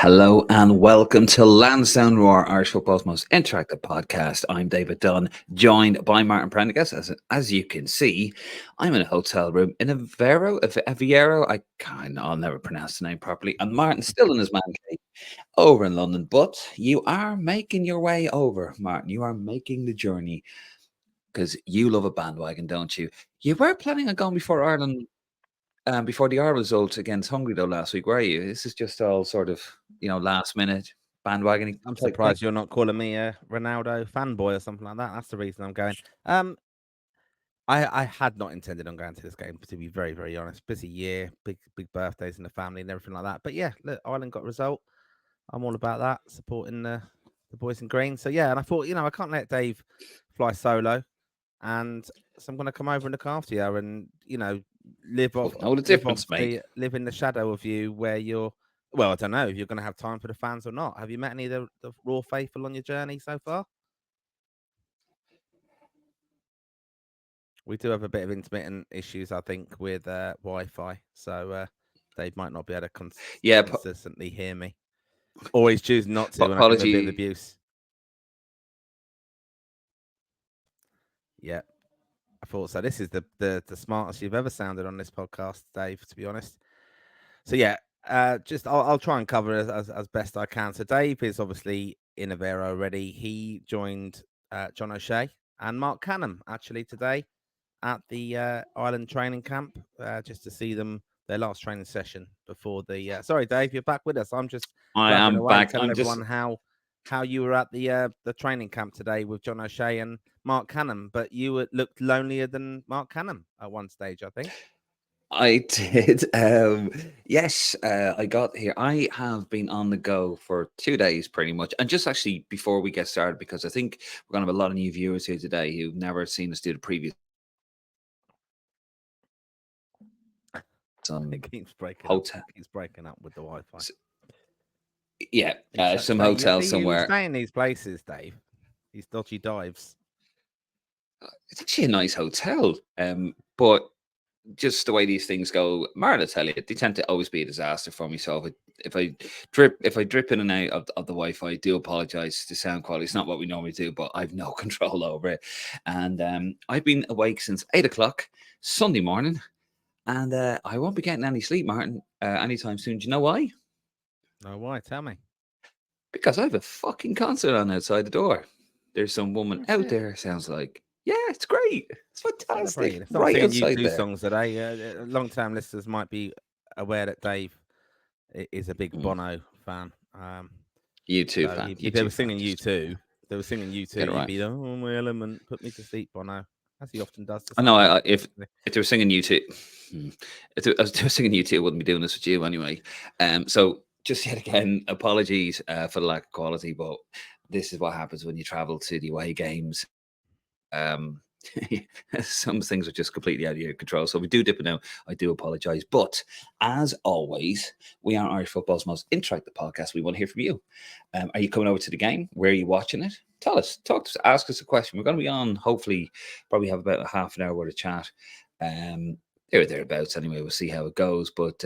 Hello and welcome to Lansdowne Roar, Irish football's most interactive podcast. I'm David Dunn, joined by Martin Prendergast. As you can see, I'm in a hotel room in Aveiro. I'll never pronounce the name properly. And Martin's still in his man cave over in London. But you are making your way over, Martin. You are making the journey because you love a bandwagon, don't you? You were planning on going before Ireland before the Irish result against Hungary, though, last week, were you? This is just all sort of, last minute bandwagoning I'm type thing. surprised you're not calling me a Ronaldo fanboy or something like that. That's the reason I'm going. I had not intended on going to this game, to be very, very honest. Busy year, big birthdays in the family and everything like that. But yeah, look, Ireland got a result. I'm all about that, supporting the boys in green. So yeah, and I thought, I can't let Dave fly solo, and so I'm going to come over and look after you, and live Well, off, know the live off difference, mate. live in the shadow of you, where you're. Well, I don't know if you're going to have time for the fans or not. Have you met any of the Raw faithful on your journey so far? We do have a bit of intermittent issues, I think, with Wi-Fi, so Dave might not be able to Yeah, consistently hear me, or he's choosing not to, and I give him a bit of apology. abuse. Yeah, I thought so. This is the smartest you've ever sounded on this podcast, Dave. To be honest, so yeah, just I'll try and cover it as best I can. So Dave is obviously in Aveiro already. He joined John O'Shea and Mark Canham actually today at the Ireland training camp, just to see their last training session before the. Sorry, Dave, you're back with us. I'm just I blabbering am away, back. telling I'm just. everyone how you were at the training camp today with John O'Shea and Mark Canham, but you looked lonelier than Mark Canham at one stage, I think. I did. Yes, I got here. I have been on the go for 2 days pretty much. And just actually before we get started, because I think we're going to have a lot of new viewers here today who've never seen us do the previous. Some It keeps breaking hotel. up. It keeps breaking up with the Wi-Fi. Yeah, some You hotel see, you somewhere. stay in these places, Dave. These dodgy dives. It's actually a nice hotel. But just the way these things go, Marla, tell you, they tend to always be a disaster for me. So if I drip in and out of the Wi-Fi, I do apologize. The sound quality is not what we normally do, but I've no control over it. And I've been awake since 8 o'clock Sunday morning, and I won't be getting any sleep, Martin, anytime soon. Do you know why? No, why? Tell me. Because I have a fucking concert on outside the door. There's some woman That's out it. there. Sounds like, yeah, it's great. It's fantastic. Celebrating. It's not Right singing outside U2 there. songs today. Long-term listeners might be aware that Dave is a big Mm. Bono fan. U2 So fan. if they were U2 fan. singing Just U2, if they were singing get U2, it you'd right. be oh my element, put me to sleep, Bono, as he often does to I some know. people. If they were singing U2, if they were singing U2, I wouldn't be doing this with you anyway. So just yet again, apologies for the lack of quality, but this is what happens when you travel to the away games. Um, some things are just completely out of your control. So we do dip it out. I do apologize. But as always, we are Irish football's most interactive podcast. We want to hear from you. Are you coming over to the game? Where are you watching it? Tell us, talk to us, ask us a question. We're going to be on, hopefully, probably have about a half an hour worth of chat. There or thereabouts anyway. We'll see how it goes. But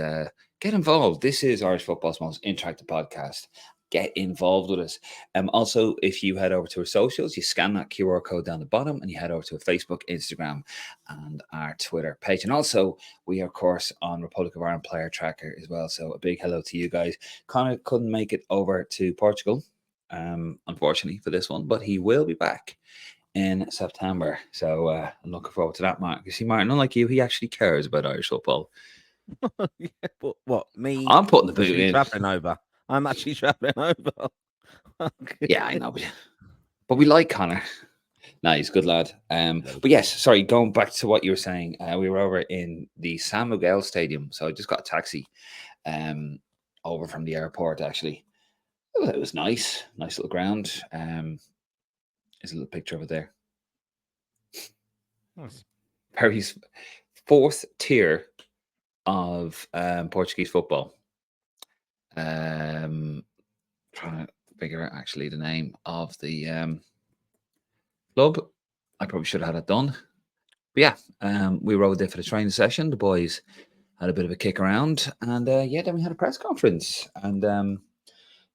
get involved. This is Irish football's most interactive podcast. Get involved with us. Also, if you head over to our socials, you scan that QR code down the bottom and you head over to our Facebook, Instagram, and our Twitter page. And also, we are, of course, on Republic of Ireland Player Tracker as well. So a big hello to you guys. Connor couldn't make it over to Portugal, unfortunately, for this one, but he will be back in September. So I'm looking forward to that, Mark. You see, Martin, unlike you, he actually cares about Irish football. Yeah, but what, me I'm putting the boot actually in. traveling over? I'm actually traveling over. Yeah, I know. But we like Connor. No, he's a good lad. Hello. But yes, sorry, going back to what you were saying, we were over in the San Miguel Stadium. So I just got a taxi over from the airport, actually. It was nice. Nice little ground. There's a little picture of it there. Nice. Paris, fourth tier of Portuguese football. Trying to figure out actually the name of the club. I probably should have had it done. But yeah, we rode there for the training session. The boys had a bit of a kick around, and yeah, then we had a press conference, and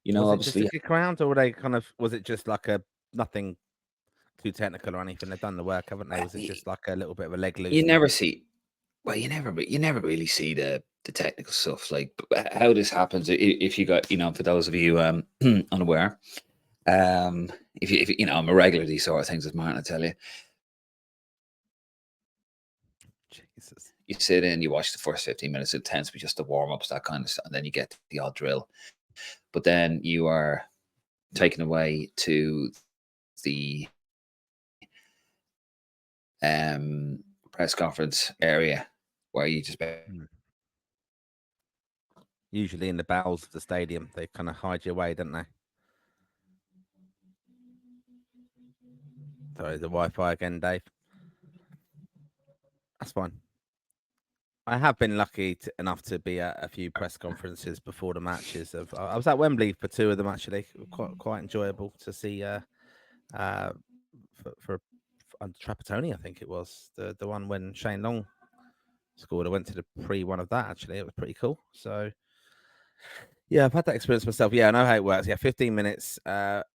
You know, Was it just a obviously, kick around, or were they kind of? Was it just like a nothing too technical or anything? They've done the work, haven't they? Was it just like a little bit of a leg you loosener? never see. Well, you never really see the technical stuff. Like how this happens. If you got, for those of you unaware, if you know, I'm a regular these sort of things, as Martin, I tell you. Jesus. You sit in, you watch the first 15 minutes. It tends to be just the warm ups, that kind of stuff, and then you get the odd drill. But then you are taken away to the press conference area where you just Hmm. Usually in the bowels of the stadium, they kind of hide you away, don't they? Sorry, the Wi-Fi again, Dave. That's fine. I have been lucky enough to be at a few press conferences before the matches. I was at Wembley for two of them actually. Quite enjoyable to see. Uh, for under Trapattoni, I think it was the one when Shane Long scored. I went to the pre one of that actually. It was pretty cool. So yeah, I've had that experience myself. Yeah, I know how it works. Yeah, 15 minutes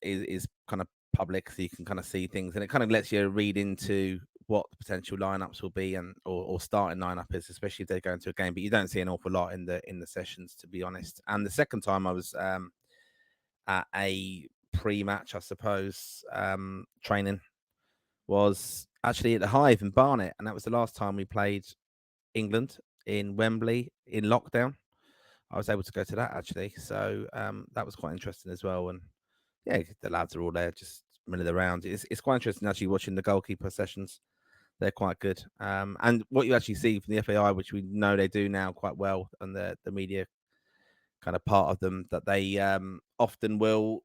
is kind of public, so you can kind of see things, and it kind of lets you read into what the potential lineups will be and or starting lineup is, especially if they go into a game. But you don't see an awful lot in the sessions, to be honest. And the second time I was at a pre-match, I suppose, training was actually at the Hive in Barnet, and that was the last time we played England in Wembley in lockdown. I was able to go to that actually, so that was quite interesting as well. And yeah, the lads are all there just milling around. It's quite interesting actually watching the goalkeeper sessions. They're quite good. And what you actually see from the FAI, which we know they do now quite well, and the media kind of part of them, that they often will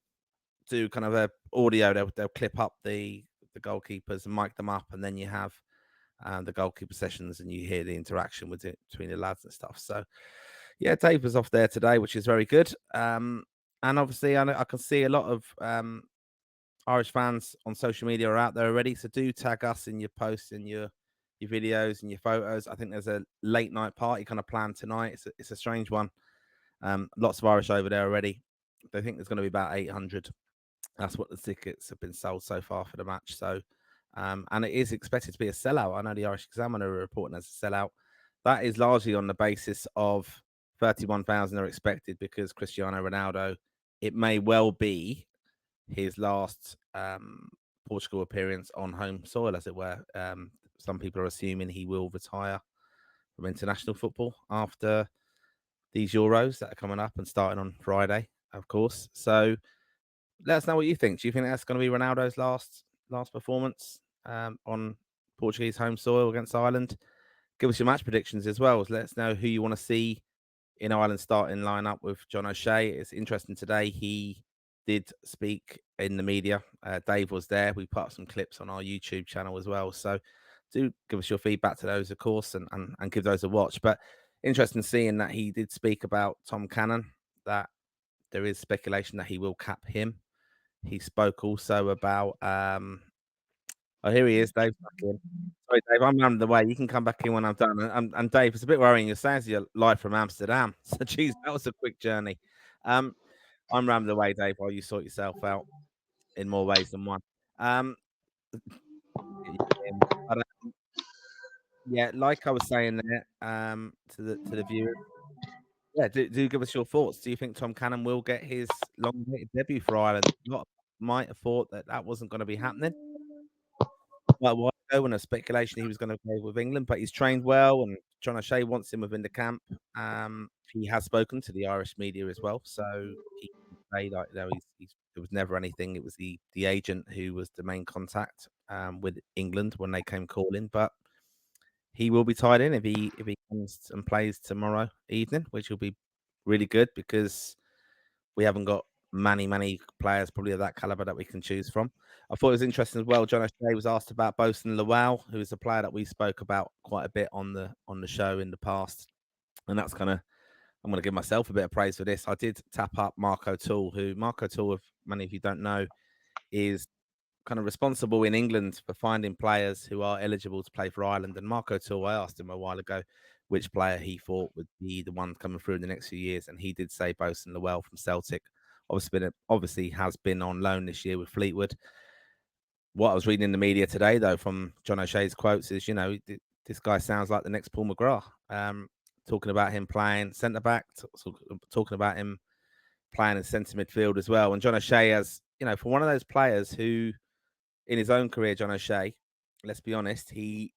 do kind of a audio. They'll clip up the goalkeepers and mic them up, and then you have the goalkeeper sessions, and you hear the interaction with it between the lads and stuff. So yeah, Dave was off there today, which is very good. And obviously, I can see a lot of Irish fans on social media are out there already. So do tag us in your posts and your videos and your photos. I think there's a late night party kind of planned tonight. It's a strange one. Lots of Irish over there already. They think there's going to be about 800. That's what the tickets have been sold so far for the match. So, and it is expected to be a sellout. I know the Irish Examiner are reporting as a sellout. That is largely on the basis of 31,000 are expected because Cristiano Ronaldo, it may well be his last Portugal appearance on home soil, as it were. Some people are assuming he will retire from international football after these Euros that are coming up and starting on Friday, of course. So let us know what you think. Do you think that's going to be Ronaldo's last performance on Portuguese home soil against Ireland? Give us your match predictions as well. Let us know who you want to see in Ireland starting lineup with John O'Shea. It's interesting today. He did speak in the media. Dave was there. We put up some clips on our YouTube channel as well. So do give us your feedback to those, of course, and give those a watch. But interesting seeing that he did speak about Tom Cannon, that there is speculation that he will cap him. He spoke also about oh, here he is, Dave. Back in. Sorry, Dave, I'm running the way. You can come back in when I'm done. And Dave, it's a bit worrying. You're saying you're live from Amsterdam. So, geez, that was a quick journey. I'm rambling away, Dave, while you sort yourself out in more ways than one. Um, but, yeah, like I was saying there, to the viewers, yeah, do give us your thoughts. Do you think Tom Cannon will get his long-awaited debut for Ireland? A lot might have thought that wasn't going to be happening quite a while ago when a speculation he was going to play with England, but he's trained well, and John O'Shea wants him within the camp. He has spoken to the Irish media as well, so he can say like, there was never anything. It was the agent who was the main contact with England when they came calling, but he will be tied in if he comes and plays tomorrow evening, which will be really good because we haven't got many players probably of that caliber that we can choose from. I thought it was interesting as well. John O'Shea was asked about Bosun Lawal, who is a player that we spoke about quite a bit on the show in the past, and that's kind of I'm going to give myself a bit of praise for this. I did tap up Mark O'Toole, who Mark O'Toole, if many of you don't know, is kind of responsible in England for finding players who are eligible to play for Ireland. And Mark O'Toole, I asked him a while ago which player he thought would be the one coming through in the next few years, and he did say Bosun Lawal from Celtic. obviously has been on loan this year with Fleetwood. What I was reading in the media today, though, from John O'Shea's quotes is, this guy sounds like the next Paul McGrath. Talking about him playing centre back, talking about him playing in centre midfield as well. And John O'Shea has, for one of those players who, in his own career, John O'Shea, let's be honest, he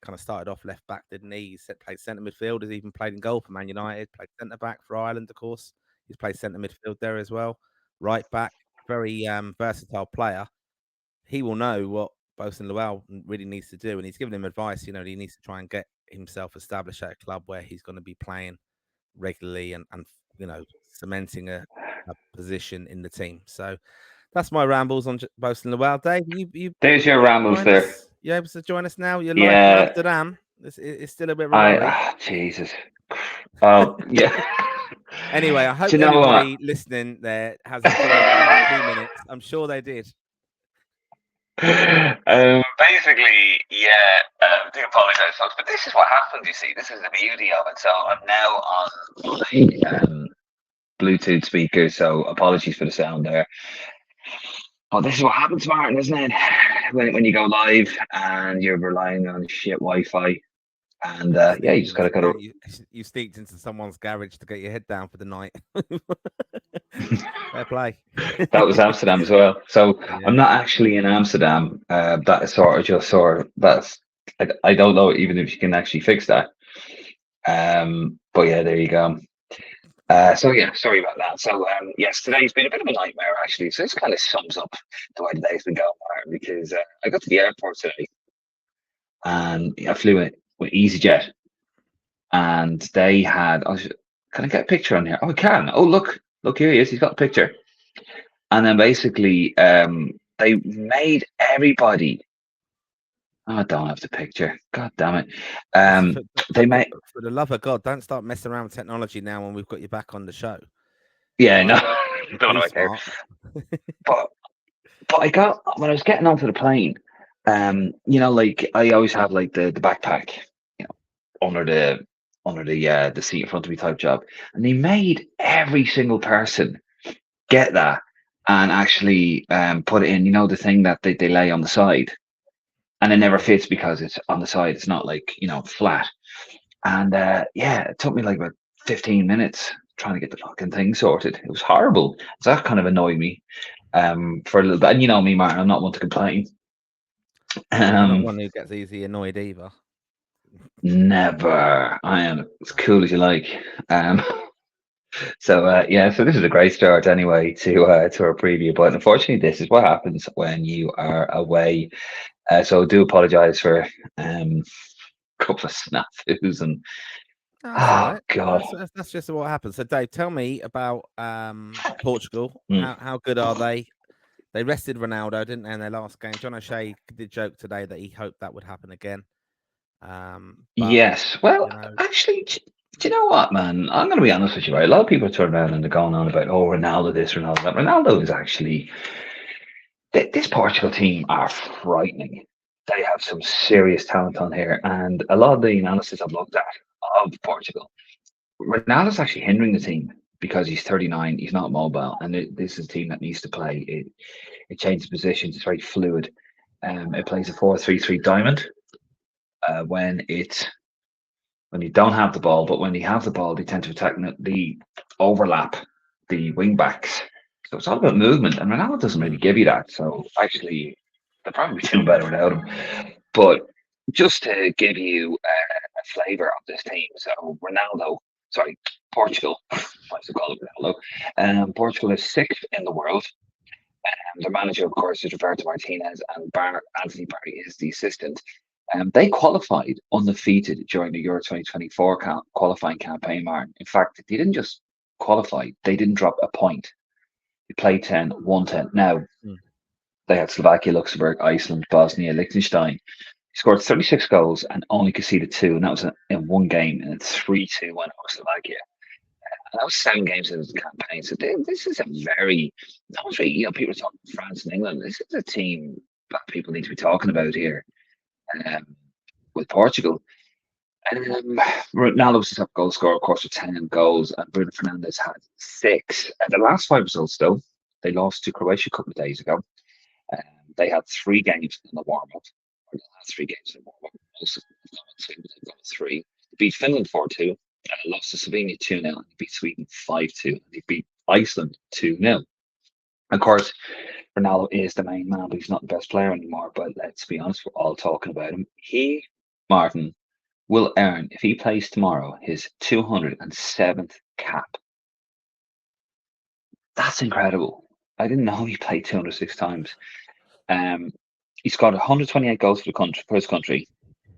kind of started off left back, didn't he? He played centre midfield. He's even played in goal for Man United. Played centre back for Ireland, of course. He's played centre midfield there as well. Right back, very versatile player. He will know what Bosun Lual really needs to do, and he's given him advice. He needs to try and get himself established at a club where he's going to be playing regularly and cementing a position in the team. So that's my rambles on Bosun Lual. Dave, you there's your rambles there. You able to join us now? You're live from Amsterdam. It's still a bit early. Jesus. Oh yeah. Anyway, I hope everybody listening there has enjoyed the last 2 minutes. I'm sure they did. Basically, yeah, I do apologize, folks, but this is what happens. You see, this is the beauty of it. So I'm now on my Bluetooth speaker, so apologies for the sound there. Oh, this is what happens, Martin, isn't it? When you go live and you're relying on shit Wi-Fi, and you just gotta. You sneaked into someone's garage to get your head down for the night. Fair play. That was Amsterdam as well. So yeah. I'm not actually in Amsterdam. That is that's. I don't know even if you can actually fix that. But yeah, there you go. So yeah, sorry about that. So yes, today's been a bit of a nightmare actually. So this kind of sums up the way the day's been going, Martin, because I got to the airport today, and I flew with EasyJet, and they had. Can I get a picture on here? Oh, I can. Oh, look, here he is. He's got a picture. And then basically, they made everybody. Oh, I don't have the picture. God damn it. They made. For the love of God, don't start messing around with technology now when we've got you back on the show. Yeah, no, don't know care. But I got when I was getting onto the plane. Like I always have like the backpack, under the seat in front of me type job, and they made every single person get that and actually put it in, the thing that they lay on the side, and it never fits because it's on the side. It's not like flat. And it took me like about 15 minutes trying to get the fucking thing sorted. It was horrible. So that kind of annoyed me for a little bit. And you know me, Martin, I'm not one to complain. I'm not one who gets easily annoyed either. Never. I am as cool as you like. So this is a great start anyway to our preview. But unfortunately, this is what happens when you are away. So I do apologize for a couple of snafus and. Right. God, that's just what happens. So, Dave, tell me about Portugal. How good are they? They rested Ronaldo, didn't they, in their last game? John O'Shea did joke today that he hoped that would happen again. Yes. Well, actually, do you know what, man? I'm going to be honest with you, right? A lot of people turn around and they're going on about, Ronaldo this, Ronaldo that. Ronaldo is actually... This Portugal team are frightening. They have some serious talent on here. And a lot of the analysis I've looked at of Portugal, Ronaldo's actually hindering the team because he's 39. He's not mobile. And this is a team that needs to play. It changes positions. It's very fluid. It plays a 4-3-3 diamond. When you don't have the ball, but when you have the ball, they tend to attack the overlap the wing backs. So it's all about movement, and Ronaldo doesn't really give you that. So actually, they're probably doing better without him. But just to give you a flavour of this team, so Portugal, I used to call it Ronaldo. Portugal is 6th in the world. Their manager, of course, is Roberto Martinez, and Anthony Barry is the assistant. They qualified undefeated during the Euro 2024 qualifying campaign, Martin. In fact, they didn't just qualify, they didn't drop a point. They played 10, won 10. Now, they had Slovakia, Luxembourg, Iceland, Bosnia, Liechtenstein. They scored 36 goals and only conceded 2, and that was in one game, and it's 3-2 went over Slovakia. And that was 7 games into the campaign. So this is a very, obviously, people are talking France and England. This is a team that people need to be talking about here. With Portugal, Ronaldo was the top goal scorer, of course, with 10 goals, and Bruno Fernandes had 6. The last 5 results, though, they lost to Croatia a couple of days ago. Um, they had 3 games in the warm up, or the last 3 games in the warm up. Most of them have gone 2, but they've gone 3. They beat Finland 4-2, lost to Slovenia 2-0, and they beat Sweden 5-2, and they beat Iceland 2-0. Of course, Ronaldo is the main man, but he's not the best player anymore. But let's be honest, we're all talking about him. Martin, will earn, if he plays tomorrow, his 207th cap. That's incredible. I didn't know he played 206 times. He scored 128 goals for the country, for his country.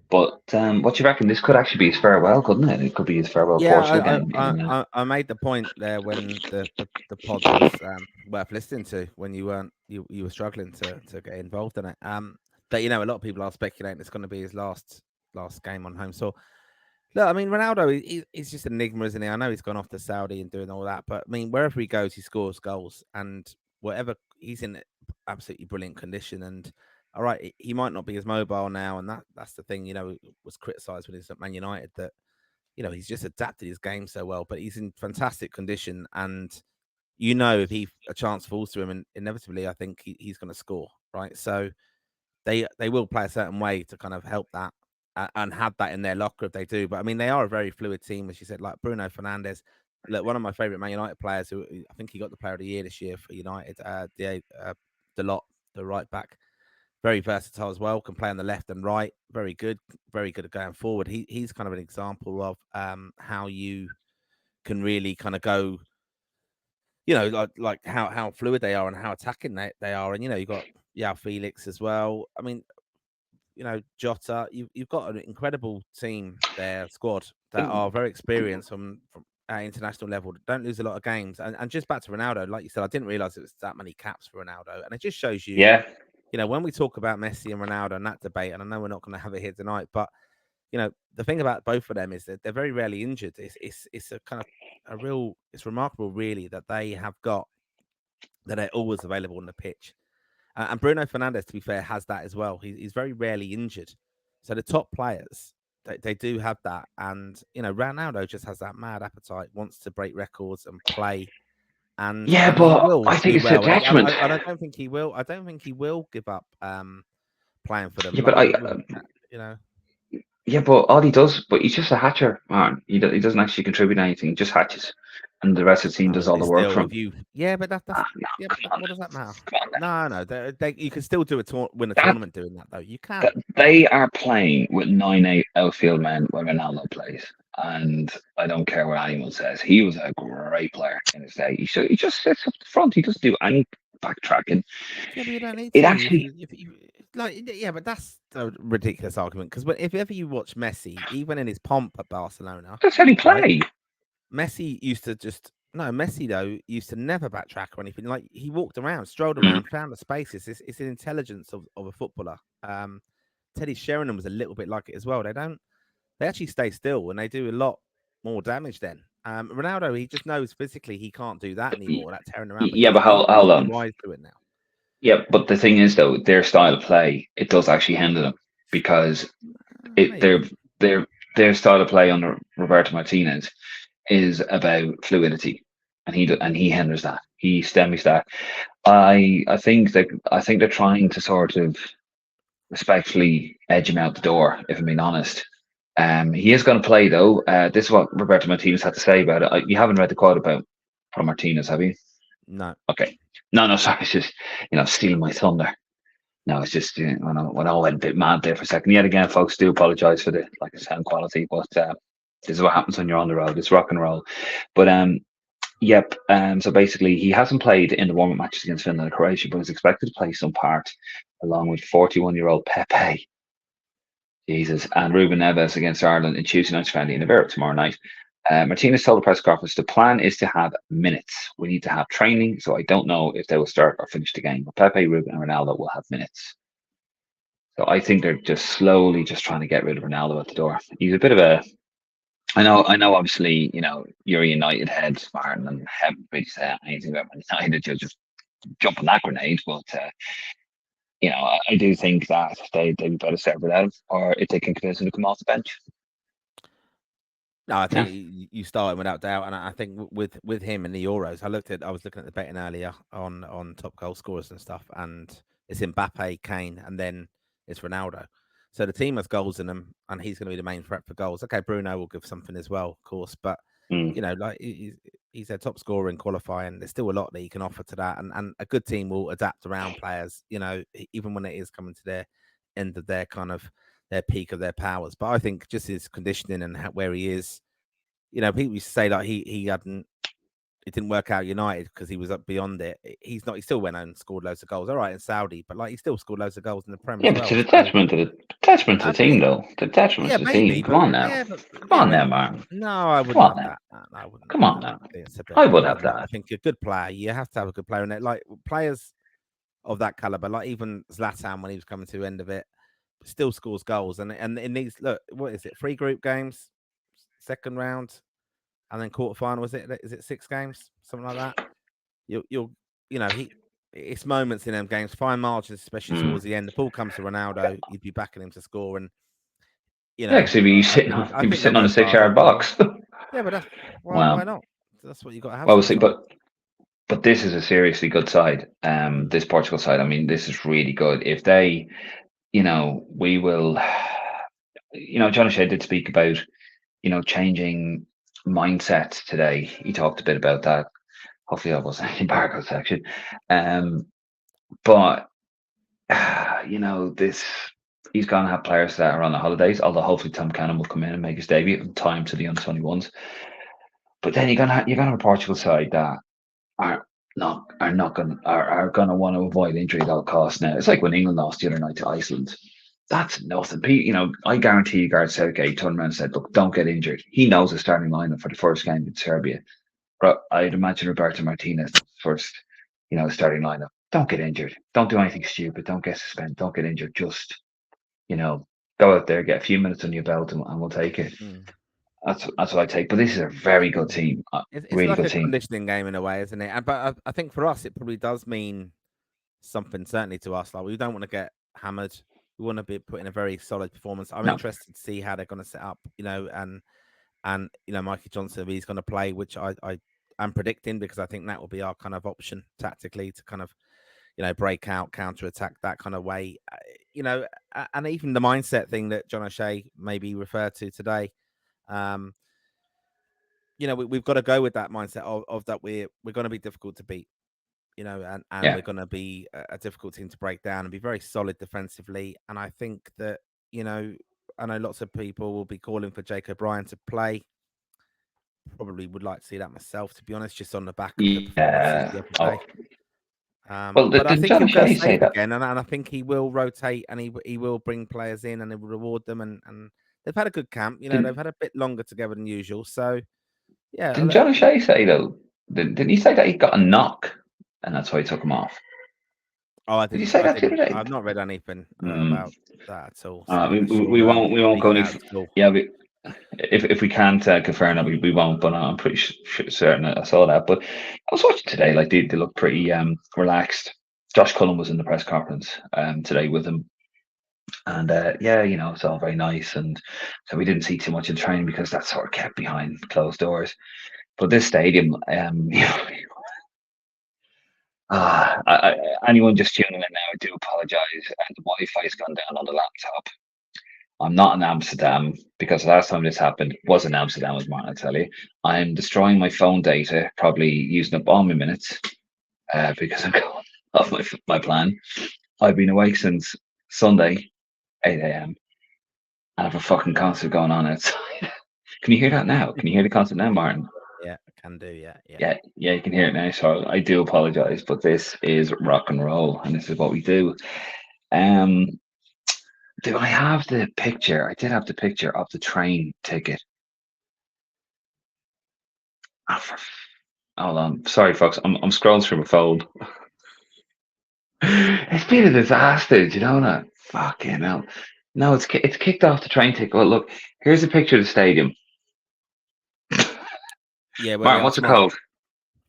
But what do you reckon? This could actually be his farewell, couldn't it? It could be his farewell Yeah, Portugal game. I made the point there when the pod was worth listening to, when you were struggling to get involved in it. That a lot of people are speculating it's going to be his last game on home soil. Look, I mean, Ronaldo, he's just an enigma, isn't he? I know he's gone off to Saudi and doing all that, but I mean, wherever he goes, he scores goals, and whatever, he's in absolutely brilliant condition. And all right, he might not be as mobile now, and that's the thing. Was criticised when he's at Man United that he's just adapted his game so well, but he's in fantastic condition, and if a chance falls to him, and inevitably, I think he's going to score, right? So they will play a certain way to kind of help that and have that in their locker if they do. But I mean, they are a very fluid team, as you said, like Bruno Fernandes. Look, one of my favorite Man United players, who I think he got the Player of the Year this year for United, Dalot, the right back, very versatile as well. Can play on the left and right. Very good at going forward. He's kind of an example of how you can really kind of go, like how fluid they are and how attacking they are. And you've got Felix as well. I mean, Jota, you've got an incredible team there, squad, that are very experienced from international level. Don't lose a lot of games. And just back to Ronaldo, like you said, I didn't realize it was that many caps for Ronaldo, and it just shows you. Yeah. When we talk about Messi and Ronaldo and that debate, and I know we're not going to have it here tonight, but the thing about both of them is that they're very rarely injured. It's a kind of it's remarkable, really, that they have got that they're always available on the pitch. And Bruno Fernandes, to be fair, has that as well. He's very rarely injured. So the top players, they do have that. And, Ronaldo just has that mad appetite, wants to break records and play. And Yeah, he but will I think do it's a well. And detriment. I don't think he will. I don't think he will give up playing for them. Yeah, Like, but Yeah, but all he does, but he's just a hatcher, man. He doesn't actually contribute anything. He just hatches, and the rest of the team does all the work for him. But that's No, yeah. come But on, what does that matter? come on. No. You can still win a That, tournament doing that, though. You can. they are playing with 9 outfield men when Ronaldo plays, and I don't care what anyone says. He was a great player in his day. He just sits up the front. He doesn't do any backtracking. Yeah, but you don't need It to. actually, If you yeah, but that's a ridiculous argument, because if ever you watch Messi, even in his pomp at Barcelona, that's how he right? play. Messi used to Messi though used to never backtrack or anything. Like, he walked around, strolled around, found the spaces. It's an intelligence of a footballer. Teddy Sheringham was a little bit like it as well. They actually stay still, and they do a lot more damage then. Ronaldo, he just knows physically he can't do that anymore, that tearing around, but Yeah, but he's hold on. wise to it now. Yeah, but the thing is, though, their style of play, it does actually hinder them, because it their style of play under Roberto Martinez is about fluidity, and he hinders that. He stems that. I think they're trying to sort of respectfully edge him out the door, if I'm being honest. He is going to play, though. This is what Roberto Martinez had to say about it. You haven't read the quote about from Martinez, have you? No. Okay. No, sorry. It's just stealing my thunder. No, it's just when I went a bit mad there for a second. Yet again, folks, do apologise for the sound quality, but this is what happens when you're on the road. It's rock and roll. But yep. So basically, he hasn't played in the warm-up matches against Finland and Croatia, but is expected to play some part along with 41-year-old Pepe. Jesus, and Ruben Neves against Ireland in Tuesday night's friendly in Aveiro tomorrow night. Martinez told the press conference the plan is to have minutes. We need to have training, so I don't know if they will start or finish the game. But Pepe, Ruben, and Ronaldo will have minutes. So I think they're just slowly just trying to get rid of Ronaldo at the door. He's a bit of a. I know. Obviously, you're a United head, Martin, and haven't really said anything about Man United. You'll just jump on that grenade. But I do think that they'd be better served without him, or if they can convince him to come off the bench. No, I think Yeah. you start him without doubt, and I think with him in the Euros, I was looking at the betting earlier on top goal scorers and stuff, and it's Mbappe, Kane, and then it's Ronaldo. So the team has goals in them, and he's going to be the main threat for goals. Okay, Bruno will give something as well, of course, but Mm. like he's their top scorer in qualifying. There's still a lot that he can offer to that, and a good team will adapt around players. Even when it is coming to their end of their kind of their peak of their powers. But I think just his conditioning and where he is, people used to say like it didn't work out at United because he was up beyond it. He's not. He still went and scored loads of goals. All right in Saudi, but like he still scored loads of goals in the Prem Yeah, as but to well. the So detriment to I the think team, though. The detriment yeah, to the maybe, team. Come but on now. Come yeah, on but now, Martin. no, I Come wouldn't on have now. that. No, I wouldn't. Come on No, now. I think it's a bit I would off, have isn't it? I that. think a good player, you have to have a good player in it. Like players of that caliber, like even Zlatan when he was coming to the end of it, still scores goals. And in these, look, what is it? 3 group games, second round, and then quarterfinal. Is it 6 games, something like that? You'll it's moments in them games, fine margins, especially towards the end. The ball comes to Ronaldo, you'd be backing him to score, and Yeah, because he'd be I he'd be think they'll sitting on go a far. I think 6-yard they'll win. box. Yeah, but that's why Wow. not? That's what you got to have Well, we'll some see. fun. But this is a seriously good side. This Portugal side. I mean, this is really good. If they, we will. John O'Shea did speak about, changing mindsets today. He talked a bit about that. Hopefully, that wasn't an embargo section. But this he's going to have players that are on the holidays. Although hopefully Tom Cannon will come in and make his debut in time to the under-21s. But then you're gonna have a Portugal side that are gonna want to avoid injury at all costs. Now it's like when England lost the other night to Iceland. That's nothing. I guarantee you, Gareth Southgate turned around and said, "Look, don't get injured." He knows the starting lineup for the first game in Serbia. But I'd imagine Roberto Martinez first, starting lineup. Don't get injured. Don't do anything stupid. Don't get suspended. Don't get injured. Just, go out there, get a few minutes on your belt, and we'll take it. That's what I take. But this is a very good team. It's Really like good a team. conditioning game in a way, isn't it? But I think for us, it probably does mean something. Certainly to us, like we don't want to get hammered. We want to be putting a very solid performance. I'm No. interested to see how they're going to set up. And Mikey Johnson, he's going to play, which I am predicting because I think that will be our kind of option tactically to kind of break out, counter attack that kind of way. And even the mindset thing that John O'Shea maybe referred to today. We've got to go with that mindset of that we're going to be difficult to beat, and Yeah. we're going to be a difficult team to break down and be very solid defensively. And I think that, I know lots of people will be calling for Jake O'Brien to play. Probably would like to see that myself, to be honest, just on the back of the performances the other day. But I think he'll go safe again, and I think he will rotate and he will bring players in and he will reward them. And they've had a good camp. They've had a bit longer together than usual. So, yeah. Didn't John O'Shea say, though? Didn't he say that he got a knock and that's why he took him off? Oh, I didn't. Did you say that the other day? I've not read anything about that at all. So we won't go any. Yeah, if we can't confirm that, we won't. But I'm pretty certain I saw that. But I was watching today. Like they look pretty relaxed. Josh Cullen was in the press conference today with him, and it's all very nice. And so we didn't see too much in training because that's sort of kept behind closed doors. But this stadium, anyone just tuning in now, I do apologise. And the Wi-Fi has gone down on the laptop. I'm not in Amsterdam because last time this happened was in Amsterdam, as Martin, I tell you. I'm destroying my phone data, probably using up all my minutes because I'm going off my plan. I've been awake since Sunday, 8 a.m. I have a fucking concert going on outside. Can you hear that now? Can you hear the concert now, Martin? Yeah, I can do. Yeah. Yeah, you can hear it now. So I do apologise, but this is rock and roll, and this is what we do. Do I have the picture? I did have the picture of the train ticket. Hold on. Sorry, folks. I'm scrolling through my phone. It's been a disaster. Do you know that? Fucking hell. No, it's kicked off the train ticket. Well, look, here's a picture of the stadium. Yeah, Martin, what's it called?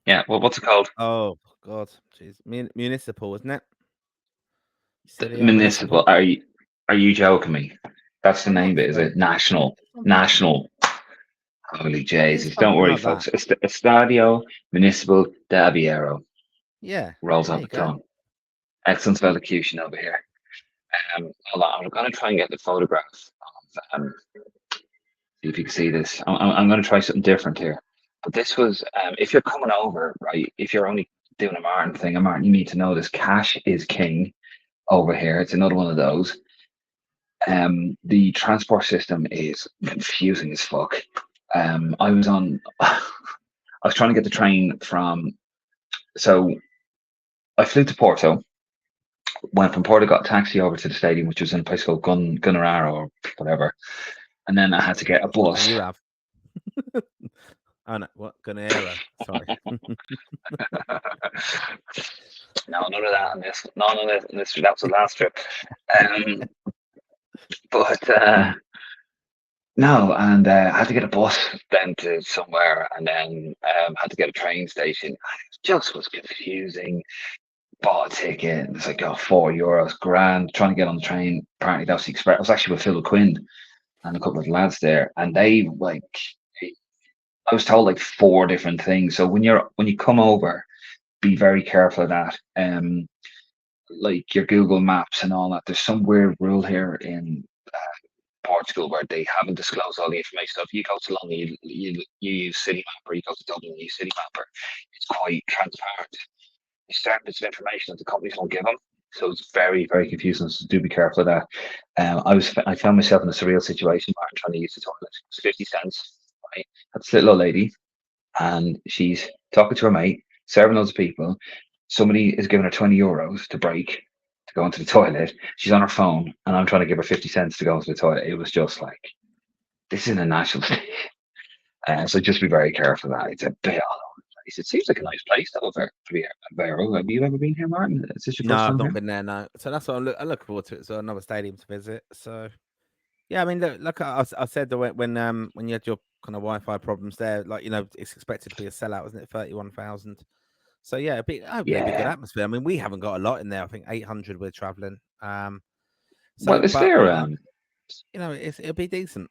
Yeah, well, what's it called? Oh God, jeez, municipal, isn't it? Municipal. Are you joking me? That's the name of it, is it? National. Holy It's Jesus! Don't something worry, like that. folks. Estadio Municipal de Aveiro Yeah, rolls there off you the go. tongue. Excellent elocution over here. Hold on, I'm going to try and get the photograph of. See if you can see this. I'm going to try something different here. But this was, if you're coming over, right? If you're only doing a Martin thing, a Martin, you need to know this. Cash is king over here. It's another one of those. The transport system is confusing as fuck. I was on. I was trying to get the train from. So I flew to Porto. Went from Porto, got a taxi over to the stadium, which was in a place called Gunararo or whatever. And then I had to get a What can bus. you have? Oh no, what Ganero? Sorry. No, none of that on this. None of this. That was the last trip. Um, but no, and I had to get a bus then to somewhere, and then had to get a train station. It just was confusing. Bought a ticket. It's like, oh, €4, grand. Trying to get on the train. Apparently, that was the express. I was actually with Phil Quinn and a couple of lads there, and they like. I was told like four different things. So when you come over, be very careful of that. Like your Google Maps and all that. There's some weird rule here in Portugal where they haven't disclosed all the information. So if you go to London, you use Citymap, or you go to Dublin, you use Citymapper. It's quite transparent. There's certain bits of information that the companies won't give them. So it's very, very confusing. So do be careful of that. I found myself in a surreal situation, Martin, trying to use the toilet. It was 50 cents. Right? That's this little old lady, and she's talking to her mate, serving loads of people. Somebody is giving her €20 to break to go into the toilet. She's on her phone, and I'm trying to give her 50 cents to go into the toilet. It was just like, this is a national state. So just be very careful of that. It's a bit all over the place. It seems like a nice place, though, Aveiro. Have you ever been here, Martin? Is this your No, first I've time not here? been there. No, so that's what I look forward to. It's another stadium to visit. So yeah, I mean, look, I said that when you had your kind of Wi-Fi problems there, like it's expected to be a sellout, isn't it? 31,000. So yeah, hopefully it'll be a good Yeah. atmosphere. I mean, we haven't got a lot in there. I think 800 we're traveling. Well, So is but there? it'll be decent.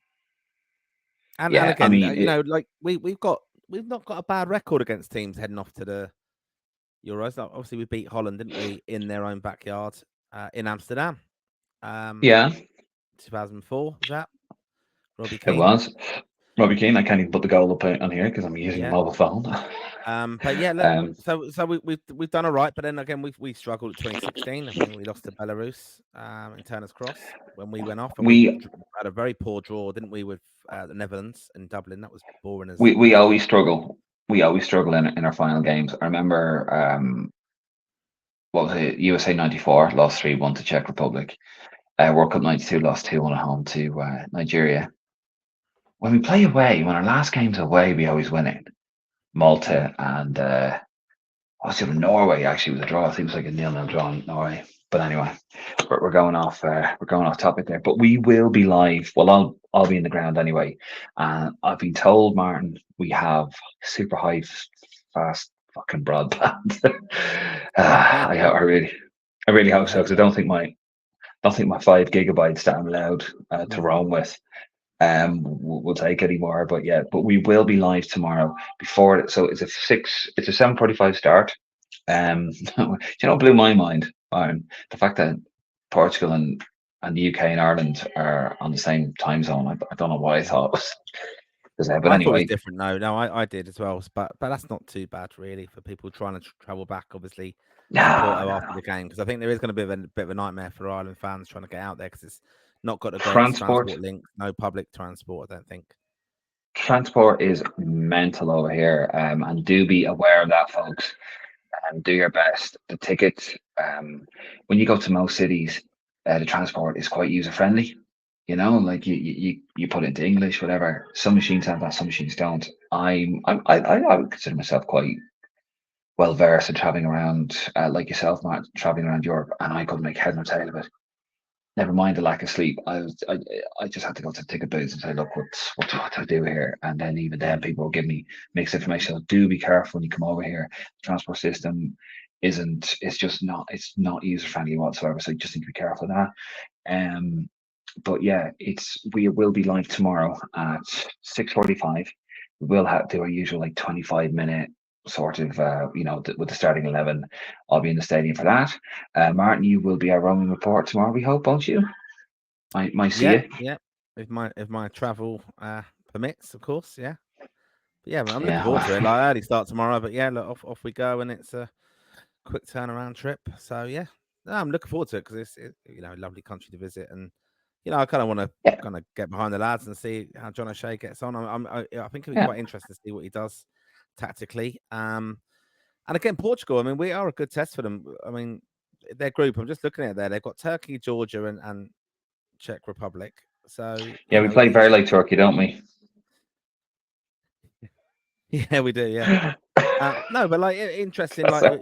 And Yeah. I again, mean, like we've not got a bad record against teams heading off to the Euros. Like, obviously, we beat Holland, didn't we, in their own backyard in Amsterdam. Um, yeah, 2004 was that Robbie it Keane? was. Robbie Keane. I can't even put the goal up on here because I'm using a Yeah. mobile phone. But yeah, look, um, so we've done all right, but then again we struggled at 2016. I think we lost to Belarus in Turner's Cross when we went off, and we we had a very poor draw, didn't we, with the Netherlands in Dublin? That was boring as we anything. always struggle. We always struggle in our final games. I remember what was it? USA '94 lost 3-1 to Czech Republic. World Cup '92 lost 2-1 at home to Nigeria. When we play away, when our last game's away, we always win it. Malta and what's the other? Norway actually was a draw. I think it was like a 0-0 draw in Norway. But anyway, we're going off. We're going off topic there. But we will be live. Well, I'll be in the ground anyway. And I've been told, Martin, we have super high, fast fucking broadband. I really hope so, because I don't think my 5 gigabytes that I'm allowed to roam with will take anymore. But yeah, but we will be live tomorrow before it. So it's a 7:45 start. What blew my mind, the fact that Portugal and the UK and Ireland are on the same time zone. I don't know why I thought it was but I thought it was anyway. different. No, I did as well. But that's not too bad really for people trying to travel back, obviously, to Porto after Nah. the game, because I think there is going to be a bit of a nightmare for Ireland fans trying to get out there because it's not got the greatest Transport transport links, no public transport, I don't think. transport is mental over here, and do be aware of that, folks. And do your best. The tickets, when you go to most cities, the transport is quite user friendly. Like you put it into English, whatever. Some machines have that, some machines don't. I would consider myself quite well versed in traveling around, like yourself, Matt, traveling around Europe, and I couldn't make head nor tail of it. Never mind the lack of sleep. I just had to go to the ticket booths and say, look, what do I do here? And then even Yeah. then, people will give me mixed information. So do be careful when you come over here. The transport system it's not user friendly whatsoever. So you just need to be careful of that. But yeah, we will be live tomorrow at 6:45. we'll do our usual like 25-minute sort of, with the starting 11. I'll be in the stadium for that. Martin, you will be our roaming report tomorrow, we hope, won't you? I might see you. Yeah. If my travel permits, of course, yeah. But yeah, I'm looking Yeah, forward to well, it. Like early start tomorrow, but yeah, look, off we go, and it's a quick turnaround trip. So yeah, no, I'm looking forward to it because it's a lovely country to visit, and I kind of want to yeah, kind of get behind the lads and see how John O'Shea gets on. I think it'll be yeah. quite interesting to see what he does tactically. And again, Portugal. I mean, we are a good test for them. I mean, their group. I'm just looking at it there. They've got Turkey, Georgia, and Czech Republic. So Yeah, we play it very should like be. Turkey, don't we? Yeah, we do. Yeah. No, but like interesting, like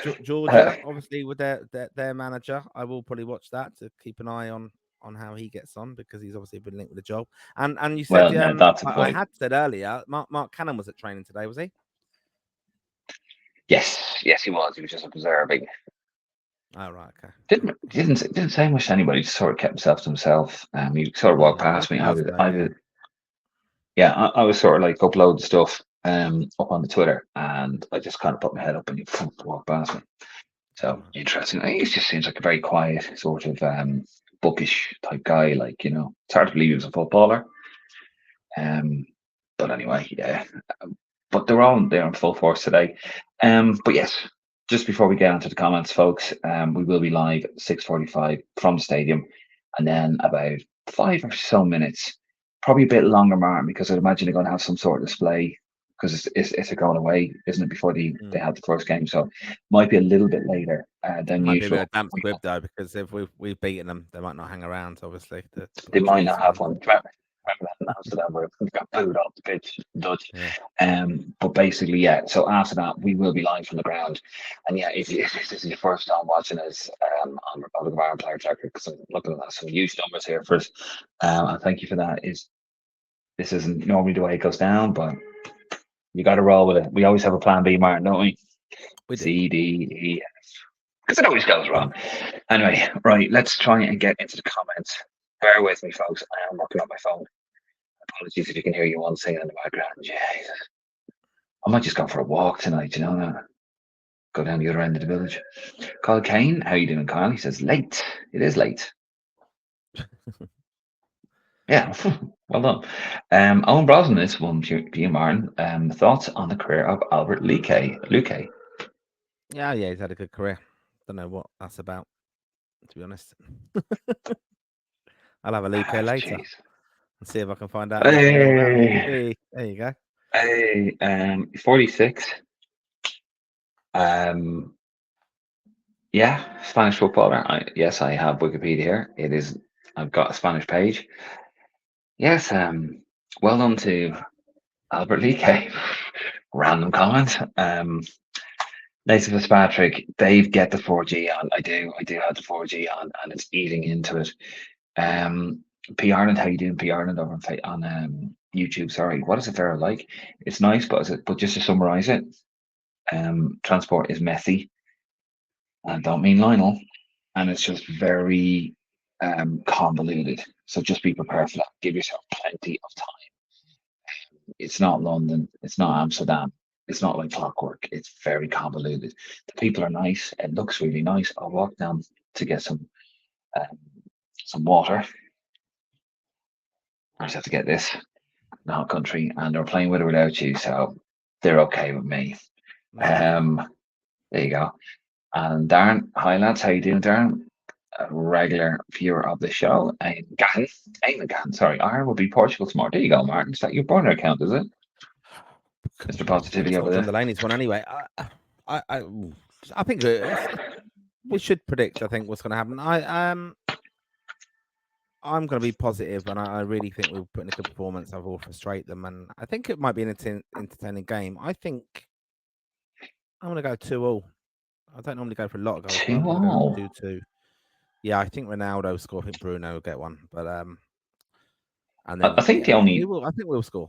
So, Georgia, obviously with their manager, I will probably watch that to keep an eye on how he gets on because he's obviously been linked with the job. And you said well, now that's a I point. had said earlier, Mark Cannon was at training today, was he? Yes, he was. He was just observing. Oh right, okay, cool. Didn't say much to anybody. Just sort of kept himself to himself. He sort of walked He past often me. does though, yeah. I was sort of like uploading stuff up on the Twitter, and I just kind of put my head up and he walked past me. So Right. interesting. He just seems like a very quiet, sort of bookish type guy. Like, it's hard to believe he was a footballer. But anyway, yeah. But they're in full force today. But yes, just before we get into the comments, folks, we will be live at 6:45 from the stadium, and then about 5 or so minutes, probably a bit longer, Martin, because I'd imagine they're going to have some sort of display because it's a going away, isn't it? Before they Mm. had the first game, so might be a little bit later than Might be a bit usual. of damp squib though, because if we've beaten them, they might not hang around. Obviously, the They might Portuguese not have fans. one. Remember that in Amsterdam where we got booed off the pitch, Dutch. Yeah. But basically, yeah. So after that, we will be live from the ground. And yeah, if this is your first time watching us on Republic of Ireland Player Tracker, because I'm looking at some huge numbers here first, and thank you for that. This isn't normally the way it goes down, but you got to roll with it. We always have a plan B, Martin, don't we? We do. C, D, E, because it always goes wrong. Anyway, right, let's try and get into the comments. Bear with me, folks. I am working on my phone. Apologies if you can hear you one singing in the background. Jesus. I might just go for a walk tonight, go down the other end of the village. Kyle Kane, how you doing, Kyle? He says, late. It is late. Yeah, well done. Owen Brosnan, this one to you, Martin. Thoughts on the career of Albert Luque? Yeah, he's had a good career. Don't know what that's about, to be honest. I'll have a look later Jeez. and see if I can find out anything more about him. Hey, there you go. Hey, 46. Yeah, Spanish footballer. Yes, I have Wikipedia here. I've got a Spanish page. Yes, well done to Albert Leake. Random comment. Nice of Patrick. Dave, get the 4G on. I do have the 4G on, and it's eating into it. P Ireland, how you doing, P Ireland, over on YouTube? Sorry, what is it there like? It's nice, but just to summarize it, transport is messy. I don't mean Lionel, and it's just very convoluted. So just be prepared for that. Give yourself plenty of time. It's not London. It's not Amsterdam. It's not like clockwork. It's very convoluted. The people are nice. It looks really nice. I'll walk down to get some water. I just have to get this. The hot country, and they're playing with or without you, so they're okay with me. There you go. And Darren, hi lads, how you doing, Darren? A regular viewer of the show. Eamon Gann, sorry, Ireland will be Portugal tomorrow. There you go, Martin. Is that your burner account, is it? Mr. Positivity It's over not John there. Delaney's one anyway. I think we should predict. I think what's going to happen. I'm going to be positive, and I really think we'll put in a good performance. I will frustrate them, and I think it might be an entertaining game. I think I'm going to go 2-2. I don't normally go for a lot of goals, but I'm going to go 2-2. Yeah, I think Ronaldo will score. I think Bruno will get one, but and then I think the only I think we'll score.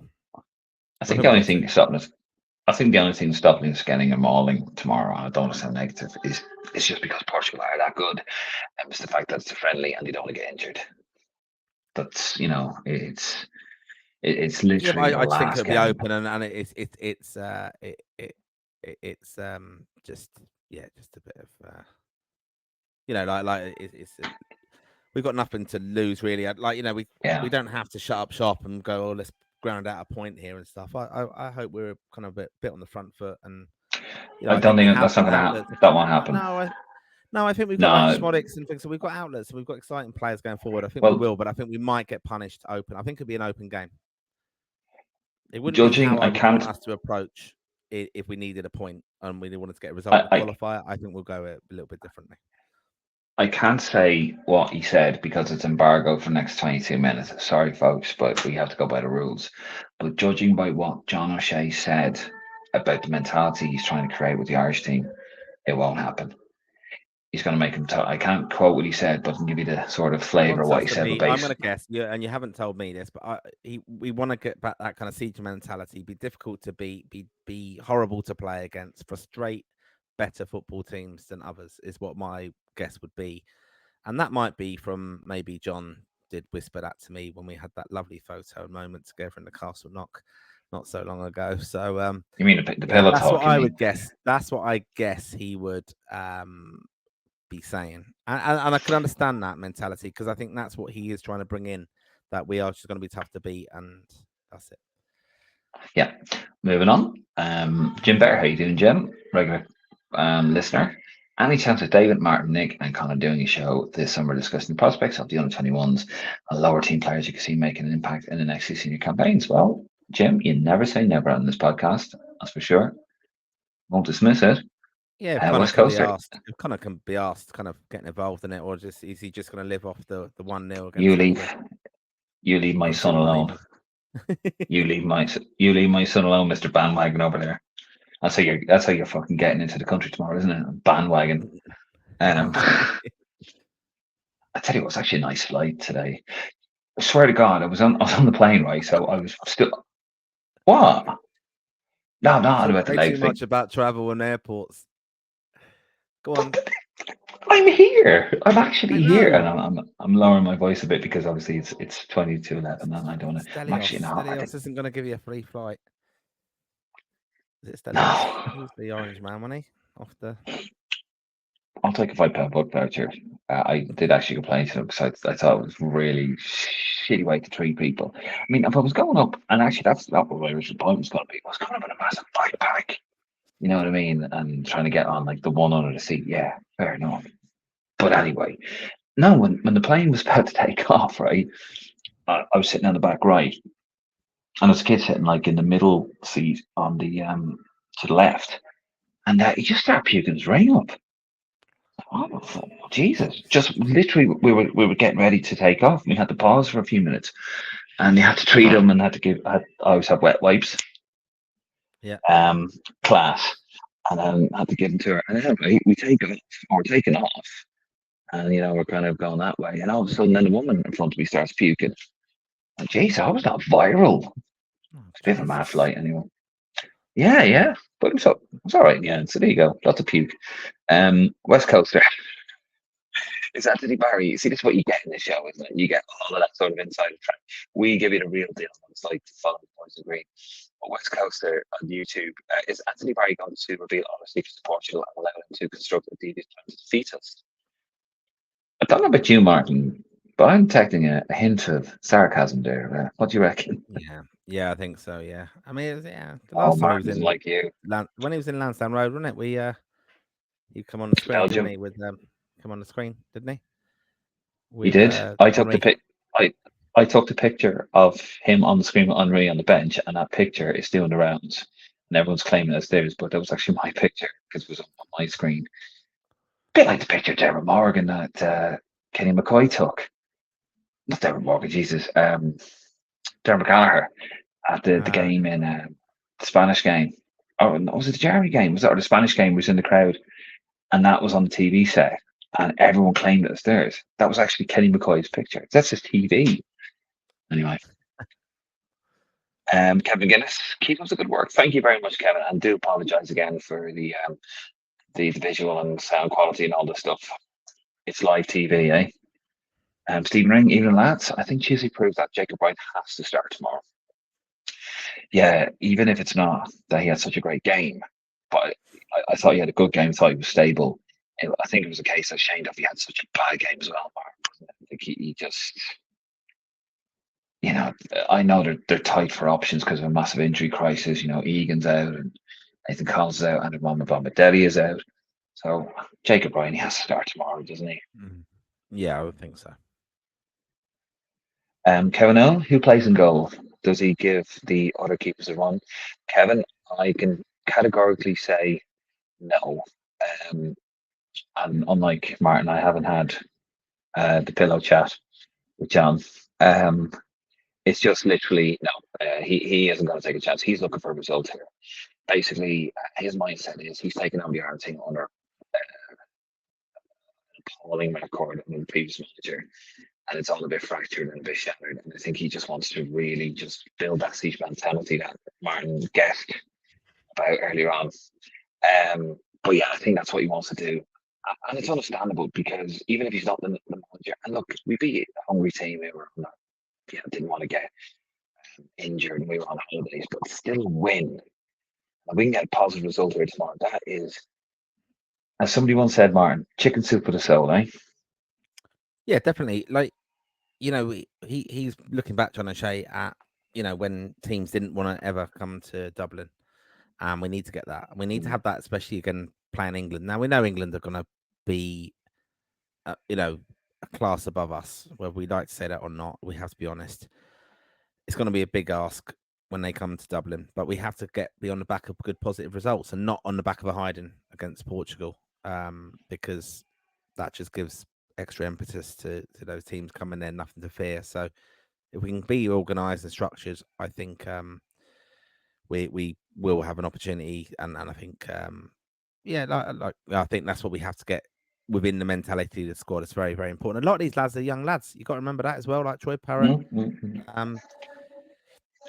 I think the only thing stopping us. I think the only thing stopping us getting a mauling tomorrow, and I don't want to sound negative, is it's just because Portugal are that good, and it's the fact that it's a friendly and they don't want to get injured. That's it's It's Yeah, but literally the I just think last it'll be game. open, and it's just just a bit of we've got nothing to lose really. Yeah. We don't have to shut up shop and go, oh, let's ground out a point here and stuff. I hope we're kind of a bit on the front foot, and I I don't think we think have that's not got going to happen. outlets. That won't happen. No, I think we've got like No. Schmodics and things. So we've got outlets, and we've got exciting players going forward. I think we Well, will, but I think we might get punished open. I think it'll be an open game. It wouldn't be how judging, I I would want can't. us to approach it if we needed a point and we wanted to get a result in the I qualifier. I think we'll go a little bit differently. I can't say what he said because it's embargoed for the next 22 minutes. Sorry, folks, but we have to go by the rules. But judging by what John O'Shea said about the mentality he's trying to create with the Irish team, it won't happen. He's going to make him tell. I can't quote what he said, but I can give you the sort of He flavour of wants what us he to said. be. But I'm going to basically, guess, and you haven't told me this, but we want to get back that kind of siege mentality. Be difficult to be horrible to play against, frustrate better football teams than others is what my guess would be, and that might be from maybe John did whisper that to me when we had that lovely photo moment together in the Castle Knock not so long ago. So you mean the yeah, pillow that's what talk? You I mean? would guess. That's what I guess he would be saying, and I can understand that mentality because I think that's what he is trying to bring in. That we are just going to be tough to beat, and that's it. Yeah. Moving on. Jim Bear, how you doing, Jim? Regular listener. Any chance of David, Martin, Nick, and Connor doing a show this summer discussing the prospects of the under 21s and lower team players you can see making an impact in the next two senior campaigns? Well, Jim, you never say never on this podcast, that's for sure. Won't dismiss it. Yeah, if Connor West can be Coaster, asked, kind of getting involved in it, or just is he just going to live off the 1-0 you against Liverpool? leave my We'll see son what I alone. mean. You leave my son alone, Mr. Bandwagon over there. That's how you're fucking getting into the country tomorrow, isn't it? Bandwagon. I tell you what, it's actually a nice flight today. I swear to God, I was on the plane, right? So I was still what? No, You not talk about the way leg too thing. much about travel and airports. Go on. I'm here. I'm actually I here, know. and I'm lowering my voice a bit because obviously it's 22:11, and I don't want to. I'm actually Stelios. not. I think Stelios isn't going to give you a free flight. Is it Stelios? no. He was the orange man, wasn't he? Off the. I'll take a £5 book voucher. I did actually complain to them because I thought it was really shitty way to treat people. I mean, if I was going up, and actually that was my original point was going to be, I was going up in a massive backpack. You know what I mean? And trying to get on like the one under the seat. Yeah, fair enough. But anyway, no, when the plane was about to take off, right, I was sitting on the back right, and there's a kid sitting like in the middle seat on the to the left, and he just started puking his brain up. Oh, Jesus! Just literally, we were getting ready to take off. We had to pause for a few minutes, and you had to treat him, and had to give. I always have wet wipes. Yeah. Class, and then had to give him to her. And then we take off, or we're taking off, and we're kind of going that way, and all of a sudden, then the woman in front of me starts puking. And jeez, I was not viral. Oh, It's a bit of a mad Jesus. flight, anyway. Yeah, but it was all right. Yeah, so there you go. Lots of puke. West Coaster. Is Anthony Barry? You see, this is what you get in the show, isn't it? You get all of that sort of inside track. We give you the real deal. It's like the following points of green. West Coaster on YouTube. Is Anthony Barry going to reveal all the secrets to Portugal and allow him to construct a devious plan to defeat us? I don't know about you, Martin, but I'm detecting a hint of sarcasm there. What do you reckon? Yeah, I think so. Yeah, I mean, the Oh, last time he was Martin doesn't in like you. when he was in Lansdowne Road, wasn't it? You come on the screen, didn't Belgium. he? With come on the screen, didn't he? He With did. I took the Henri. pic. I took the picture of him on the screen with Henri on the bench, and that picture is doing the rounds. And everyone's claiming it's theirs, but that was actually my picture because it was on my screen. Bit like the picture Derek Morgan that Kenny McCoy took. Not Derek Morgan, Jesus. Derek McGallagher at the game in the Spanish game. Oh, was it the Jeremy game? Was it or the Spanish game? Was in the crowd, and that was on the TV set, and everyone claimed it was theirs. That was actually Kenny McCoy's picture. That's his TV. Anyway. Kevin Guinness, keep up the good work. Thank you very much, Kevin, and do apologise again for the visual and sound quality and all this stuff. It's live TV, eh? Stephen Ring, evening lads. I think Chizzy proved that Jacob Wright has to start tomorrow. yeah, even if it's not that he had such a great game, but I thought he had a good game. Thought he was stable. I think it was a case that Shane Duffy had such a bad game as well. Mark. I think he just, I know they're tight for options because of a massive injury crisis. Egan's out and Nathan Collins is out and Mama Bombadeli is out. So Jacob Ryan, he has to start tomorrow, doesn't he? Yeah, I would think so. Kevin O, who plays in goal? Does he give the other keepers a run? Kevin, I can categorically say no. And unlike Martin, I haven't had the pillow chat with John. It's just literally no. He isn't going to take a chance. He's looking for a result here. Basically, his mindset is he's taking on the Ireland thing under appalling record on the previous manager, and it's all a bit fractured and a bit shattered. And I think he just wants to really just build that siege mentality that Martin guessed about earlier on. But yeah, I think that's what he wants to do. And it's understandable because even if he's not the manager, and look, we beat a hungry team who were not, didn't want to get injured and we were on holidays, but still win. And we can get a positive result here tomorrow. That is, as somebody once said, Martin, chicken soup for the soul, eh? Yeah, definitely. Like, he's looking back, John O'Shea, at when teams didn't want to ever come to Dublin, and we need to get that. We need to have that, especially again playing England. Now we know England are going to be, a class above us. Whether we like to say that or not, we have to be honest. It's going to be a big ask when they come to Dublin, but we have to be on the back of good positive results and not on the back of a hiding against Portugal, because that just gives extra impetus to those teams coming there, nothing to fear. So if we can be organised and structured, I think we will have an opportunity, and I think I think that's what we have to get within the mentality of the squad. It's very, very important. A lot of these lads are young lads. You got to remember that as well, like Troy Parrott,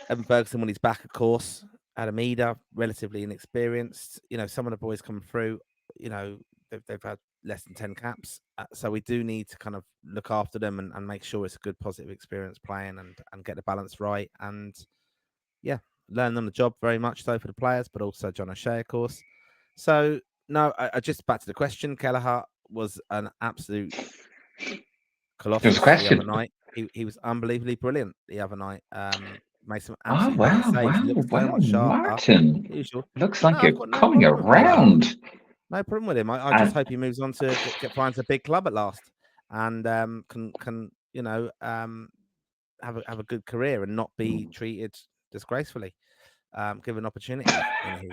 Evan Ferguson when he's back, of course. Adam Eder, relatively inexperienced. Some of the boys come through. They've had less than 10 caps, so we do need to kind of look after them and make sure it's a good, positive experience playing and get the balance right. And yeah, learn on the job very much so for the players, but also John O'Shea, of course. So no, I just back to the question. Kelleher was an absolute colossus the other night. He was unbelievably brilliant the other night. Made some absolutely brilliant saves. He looked so much sharper. Martin. Usual. Looks like you're coming around. No problem with him. I just hope he moves on to finds a big club at last, and can have a good career and not be treated disgracefully. Give an opportunity in his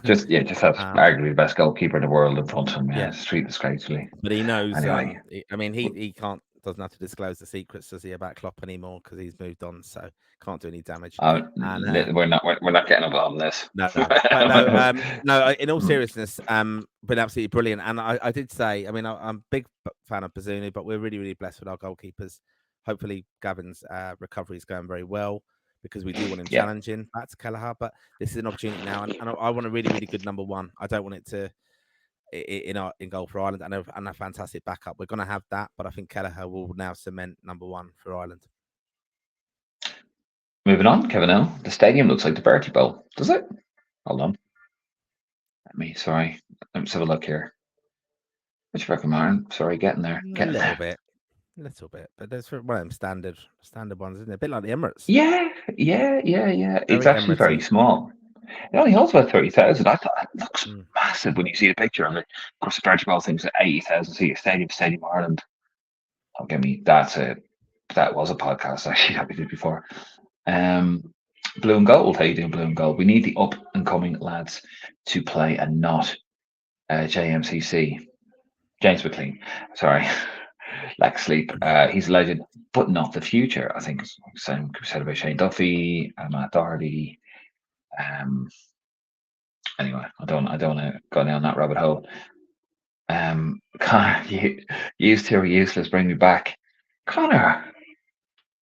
just has arguably the best goalkeeper in the world in front of him. Yeah, street disgracefully. But he knows. Anyway. He doesn't have to disclose the secrets, does he, about Klopp anymore because he's moved on, so can't do any damage. We're not getting involved in this. No. In all seriousness, been absolutely brilliant. And I did say, I'm a big fan of Bazunu, but we're really, really blessed with our goalkeepers. Hopefully, Gavin's recovery is going very well, because we do want him challenging back to Kelleher. But this is an opportunity now, and I want a really, really good number one. I don't want it to in goal for Ireland, and a fantastic backup. We're going to have that, but I think Kelleher will now cement number one for Ireland. Moving on, Kevin O. The stadium looks like the Bertie Bowl, does it? Hold on. Let's have a look here. Which reckon, Martin? Sorry, getting there. A little bit, but there's one of them standard ones, isn't it? A bit like the Emirates. Yeah. It's actually very small. It only holds about 30,000. I thought it looks massive when you see the picture of it. Of course, the Bertie Bowl thing's at 80,000 seat Stadium Ireland. Don't get me. That was a podcast actually that we did before. Blue and Gold. How you doing, Blue and Gold? We need the up and coming lads to play and not JMCC. James McLean. Sorry. Lack sleep. He's a legend, but not the future. I think same said about Shane Duffy, Matt Doherty. Anyway, I don't want to go down that rabbit hole. Connor, you used to or useless, bring me back. Connor,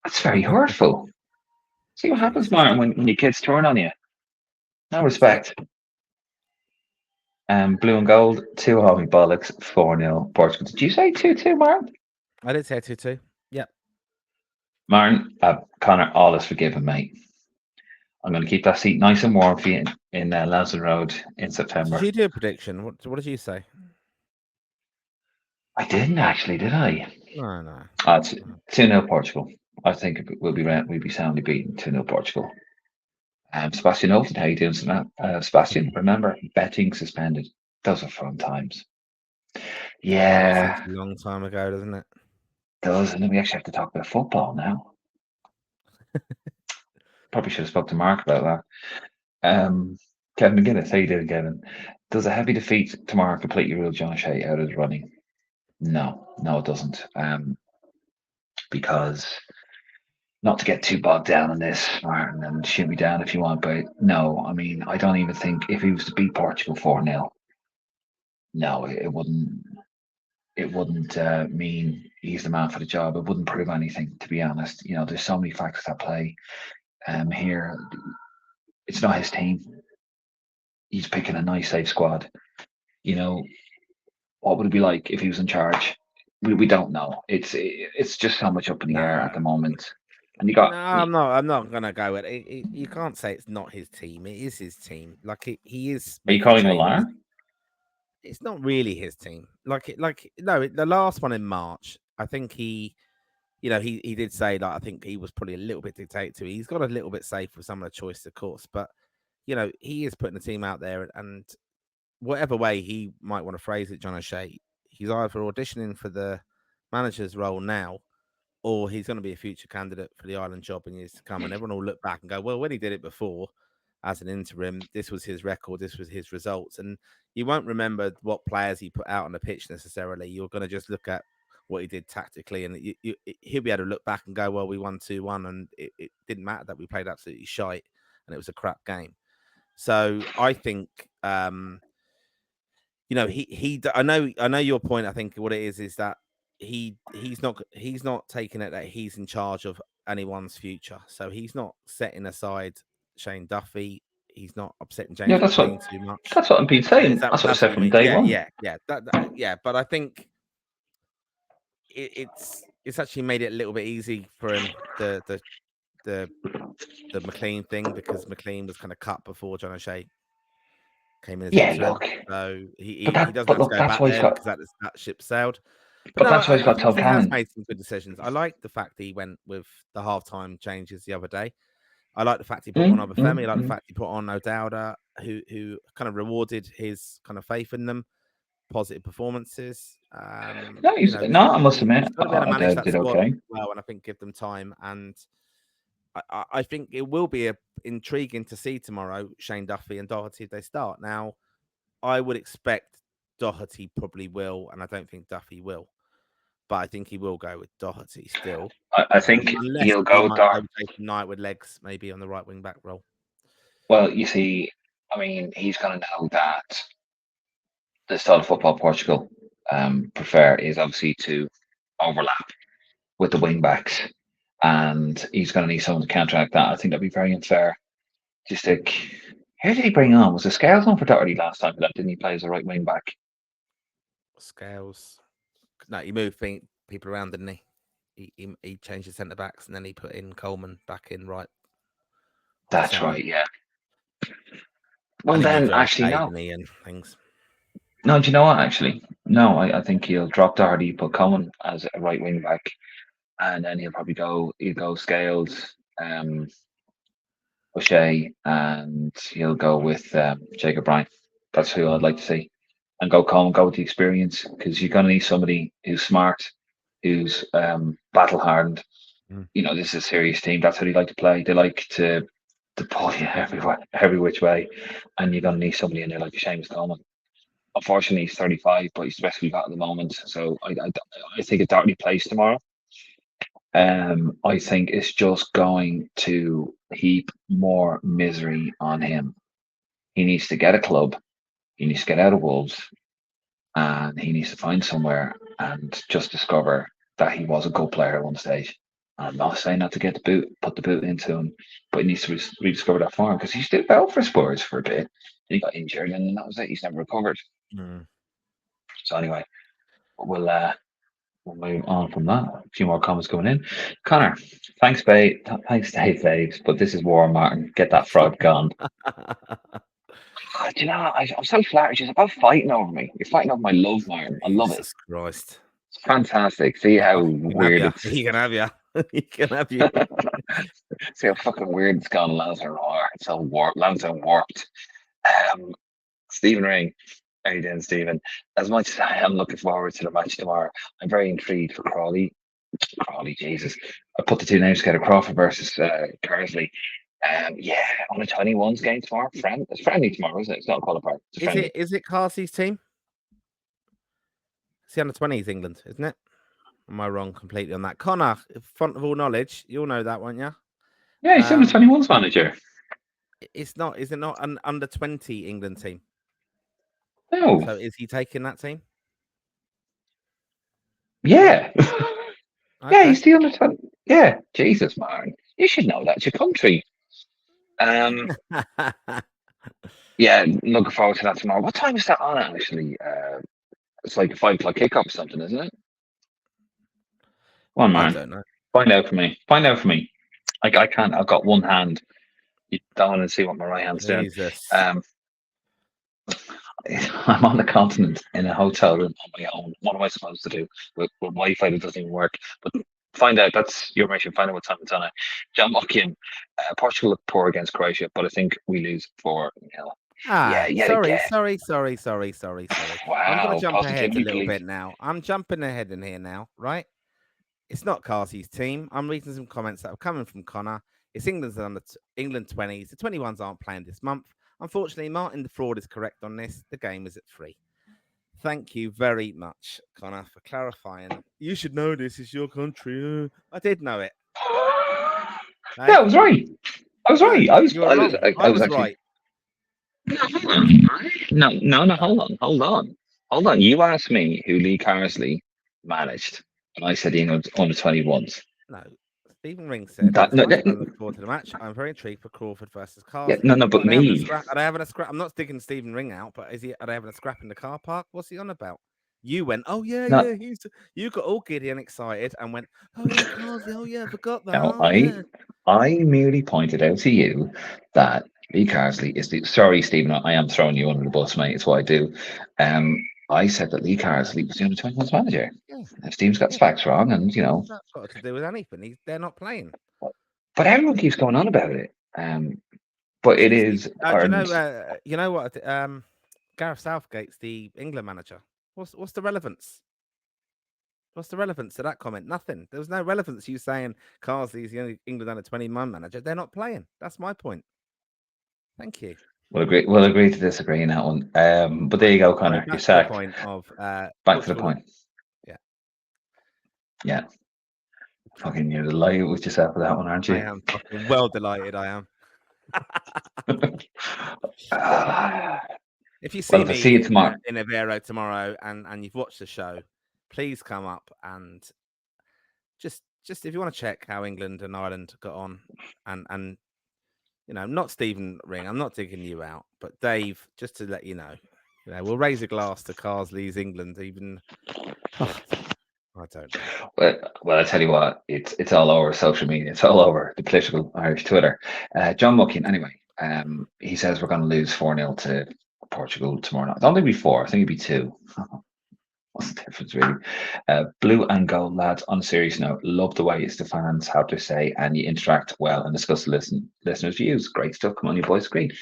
that's very hurtful. See what happens, Martin, when your kids turn on you. No respect. Blue and Gold, 2 Hobby Bollocks, 4-0 Portugal. Did you say 2-2, Martin? I did say 2-2. Yeah. Martin, Connor, all is forgiven, mate. I'm going to keep that seat nice and warm for you in Lansdowne Road in Did September. you do a prediction? What did you say? I didn't actually, did I? No. It's 2-0 Portugal. I think we'll be soundly beaten 2-0 Portugal. Sebastian Olsen, how you doing, Sebastian? Remember, betting suspended. Those are fun times. Yeah, Seems a long time ago, doesn't it? does, and then we actually have to talk about football now. Probably should have spoke to Mark about that. Kevin McGuinness, how you doing, Kevin? Does a heavy defeat tomorrow completely rule John O'Shea out of the running? No, it doesn't. Because not to get too bogged down in this, Martin, and shoot me down if you want, but no, I mean, I don't even think if he was to beat Portugal 4-0, no, it wouldn't. It wouldn't mean he's the man for the job. It wouldn't prove anything, to be honest. You know, there's so many factors at play. Here, it's not his team. He's picking a nice, safe squad. You know, what would it be like if he was in charge? We don't know. It's just so much up in the air at the moment. And you got I'm not gonna go with it. You can't say it's not his team. It is his team. Like he is. Are you calling him a liar? It's not really his team. No, the last one in March, I think he did say that I think he was probably a little bit dictated. He's got a little bit safe with some of the choices, of course, but he is putting the team out there, and whatever way he might want to phrase it, John O'Shea, he's either auditioning for the manager's role now, or he's going to be a future candidate for the Ireland job in years to come. And everyone will look back and go, well, when he did it before as an interim, this was his record, this was his results. And you won't remember what players he put out on the pitch necessarily. You're going to just look at what he did tactically, and he'll be able to look back and go, well, we won 2-1, and it didn't matter that we played absolutely shite and it was a crap game. So I think, I know your point. I think what it is that he's not taking it that he's in charge of anyone's future. So he's not setting aside Shane Duffy. He's not upsetting James McLean too much. That's what I've been saying. That's what I said from day one. Yeah. But I think it's actually made it a little bit easy for him, the McLean thing, because McLean was kind of cut before John O'Shea came in as interim. So he doesn't have to go back there because that ship sailed. But no, that's why he's got Tom Cannon. He has made some good decisions. I like the fact that he went with the halftime changes the other day. I like the fact he put on Obafemi. I like the fact he put on O'Dowda, who kind of rewarded his kind of faith in them, positive performances. I must admit, manage that squad well, and I think give them time. And I think it will be intriguing to see tomorrow Shane Duffy and Doherty if they start. Now, I would expect Doherty probably will, and I don't think Duffy will. But I think he will go with Doherty still. I think he'll go Knight with legs, maybe on the right wing back role. Well, you see, I mean, he's going to know that the style of football Portugal prefer is obviously to overlap with the wing backs, and he's going to need someone to counteract that. I think that'd be very unfair. Just like, who did he bring on? Was the Scales on for Doherty last time? But didn't he play as a right wing back? Scales. No, he moved people around, didn't he? He changed the centre backs, and then he put in Coleman back in right. That's right, yeah. Well, then actually, no. And things. No, do you know what? Actually, no. I think he'll drop Doherty, put Coleman as a right wing back, and then he'll probably go Scales, O'Shea, and he'll go with Jacob Bryan. That's who I'd like to see. And go with the experience, because you're going to need somebody who's smart, who's battle hardened. You know, this is a serious team. That's how they like to play. They like to pull you every which way, and you're going to need somebody in there like Seamus Coleman. Unfortunately, he's 35, but he's the best we've got at the moment. So I think if Doherty plays tomorrow, I think it's just going to heap more misery on him. He needs to get a club. He needs to get out of Wolves, and he needs to find somewhere and just discover that he was a good player at one stage. I'm not saying not to put the boot into him, but he needs to rediscover that form, because he did well for Spurs for a bit. He got injured, and that was it. He's never recovered. So anyway, we'll we'll move on from that. A few more comments coming in. Connor, thanks, babe. Thanks, Dave, babes. But this is war, Martin. Get that fraud gone. Do you know, I'm so flattered. She's about fighting over me. You're fighting over my love, Martin. I love it. Jesus Christ. It's fantastic. See how You can weird have it's. ya. You can have ya. You can have you. See how fucking weird it's gone. Lansdowne It's so warped. Lansdowne warped. Stephen Ring. How you doing, Stephen? As much as I am looking forward to the match tomorrow, I'm very intrigued for Crawley. Crawley, Jesus. I put the two names together, Crawford versus Carsley. Yeah, on the 21's game tomorrow. It's friendly tomorrow, isn't it? It's not a qualifier. It's friendly. Is it Carsey's team? It's the under-20s England, isn't it? Am I wrong completely on that? Connor, font of all knowledge, you'll know that, won't you? Yeah, he's the 21's manager. It's not. Is it not an under-20 England team? No. So is he taking that team? Yeah. Okay. Yeah, he's the under 20. Yeah, Jesus, man. You should know that. It's your country. Yeah, looking forward to that tomorrow. What time is that on, actually? It's like a 5 o'clock kickoff or something, isn't it? One man. I don't know. Find out for me. I can't. I've got one hand. You don't want to see what my right hand's Jesus. doing. I'm on the continent in a hotel room on my own. What am I supposed to do with Wi-Fi that doesn't even work? But find out. That's your mission. Find out what time it's on. John Buckin. Portugal look poor against Croatia, but I think we lose 4-0. Sorry. Wow, I'm going to jump ahead a positively little believe. bit now. I'm jumping ahead in here now, right? It's not Carsey's team. I'm reading some comments that are coming from Connor. It's England 20s. The 21s aren't playing this month. Unfortunately, Martin the Fraud is correct on this. The game is at 3. Thank you very much, Connor, for clarifying. You should know this is your country. I did know it. Hey? Yeah, I was right. I was right. I was right. No, hold on. You asked me who Lee Carsley managed, and I said England under 21s. No, Stephen Ring said, I'm looking forward to the match. I'm very intrigued for Crawford versus Carsley. Yeah, no, but me. Are they having a scrap? I'm not sticking Stephen Ring out, but are they having a scrap in the car park? What's he on about? You went, oh yeah, no. You got all giddy and excited and went, oh yeah, Carsley, oh yeah, I forgot that. No, I merely pointed out to you that Lee Carsley is sorry, Stephen, I am throwing you under the bus, mate. It's what I do. I said that Lee Carsley was the under 21s manager. Yeah. If Steve's got his facts wrong, and that's got to do with anything. They're not playing. But everyone keeps going on about it. But it is. You know what? Gareth Southgate's the England manager. What's the relevance? What's the relevance to that comment? Nothing. There was no relevance. You saying Carsley's the only England under 21 manager. They're not playing. That's my point. Thank you. We'll agree to disagree in that one. But there you go, Connor. You're sacked. Point of, back to the point. Yeah. Yeah. Fucking, you're delighted with yourself for that one, aren't you? I am fucking well delighted. I am. If you see me tomorrow in Aveiro tomorrow and you've watched the show, please come up and just if you want to check how England and Ireland got on and you know, not Stephen Ring, I'm not digging you out, but Dave, just to let you know, we'll raise a glass to Carsley's England. Even I don't know. Well, I tell you what, it's all over social media. It's all over the political Irish Twitter. John Muckin, anyway, he says we're going to lose 4-0 to Portugal tomorrow night. I don't think it'll be 4. I think it'll be 2. What's the difference, really? Blue and gold, lads. On a serious note, love the way the fans have to say and you interact well and discuss the listeners' views. Great stuff. Come on, you boys. Great.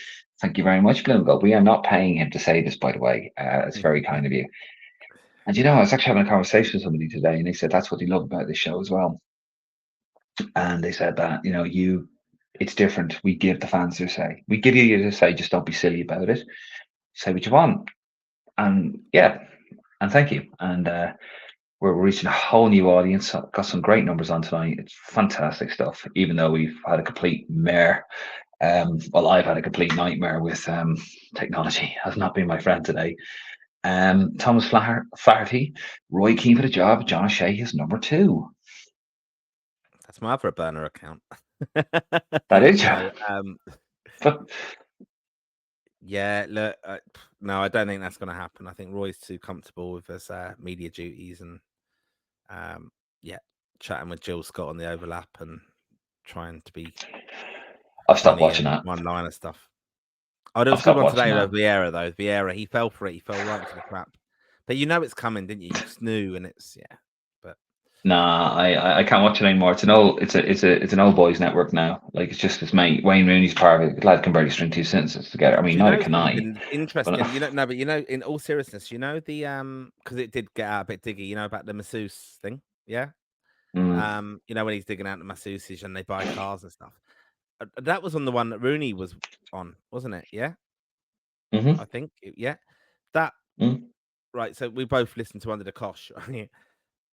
Thank you very much, Blue and gold. We are not paying him to say this, by the way. It's very kind of you. And I was actually having a conversation with somebody today, and they said that's what they love about this show as well. And they said that it's different. We give the fans their say. We give you to say, just don't be silly about it. Say what you want, and and thank you. And we're reaching a whole new audience. Got some great numbers on tonight. It's fantastic stuff. Even though we've had a complete mare. Well, I've had a complete nightmare with technology. Has not been my friend today. Thomas Flaherty, Roy Keane for the job. John O'Shea is number 2. That's my other burner account. That is yeah, look, no, I don't think that's going to happen. I think Roy's too comfortable with his media duties, and Yeah, chatting with Jill Scott on the overlap and trying to be I've stopped funny watching and that. one-liner stuff. Oh, there was I've a good stopped one watching today that. with Vieira though. Vieira, he fell for it. He fell right into the trap. But you know it's coming, didn't you? You just knew, and it's But Nah, I can't watch it anymore. It's an old boys network now. Like it's just his mate Wayne Rooney's part of it. The lad can barely string 2 sentences together. I mean, do you neither know can I. something But interesting? But in all seriousness, you know the because it did get out a bit diggy. You know about the masseuse thing, yeah. mm, You know when he's digging out the masseuses and they buy cars and stuff. That was on the one that Rooney was on, wasn't it? Yeah, I hmm think. Yeah, that mm. right. So we both listened to Under the Cosh.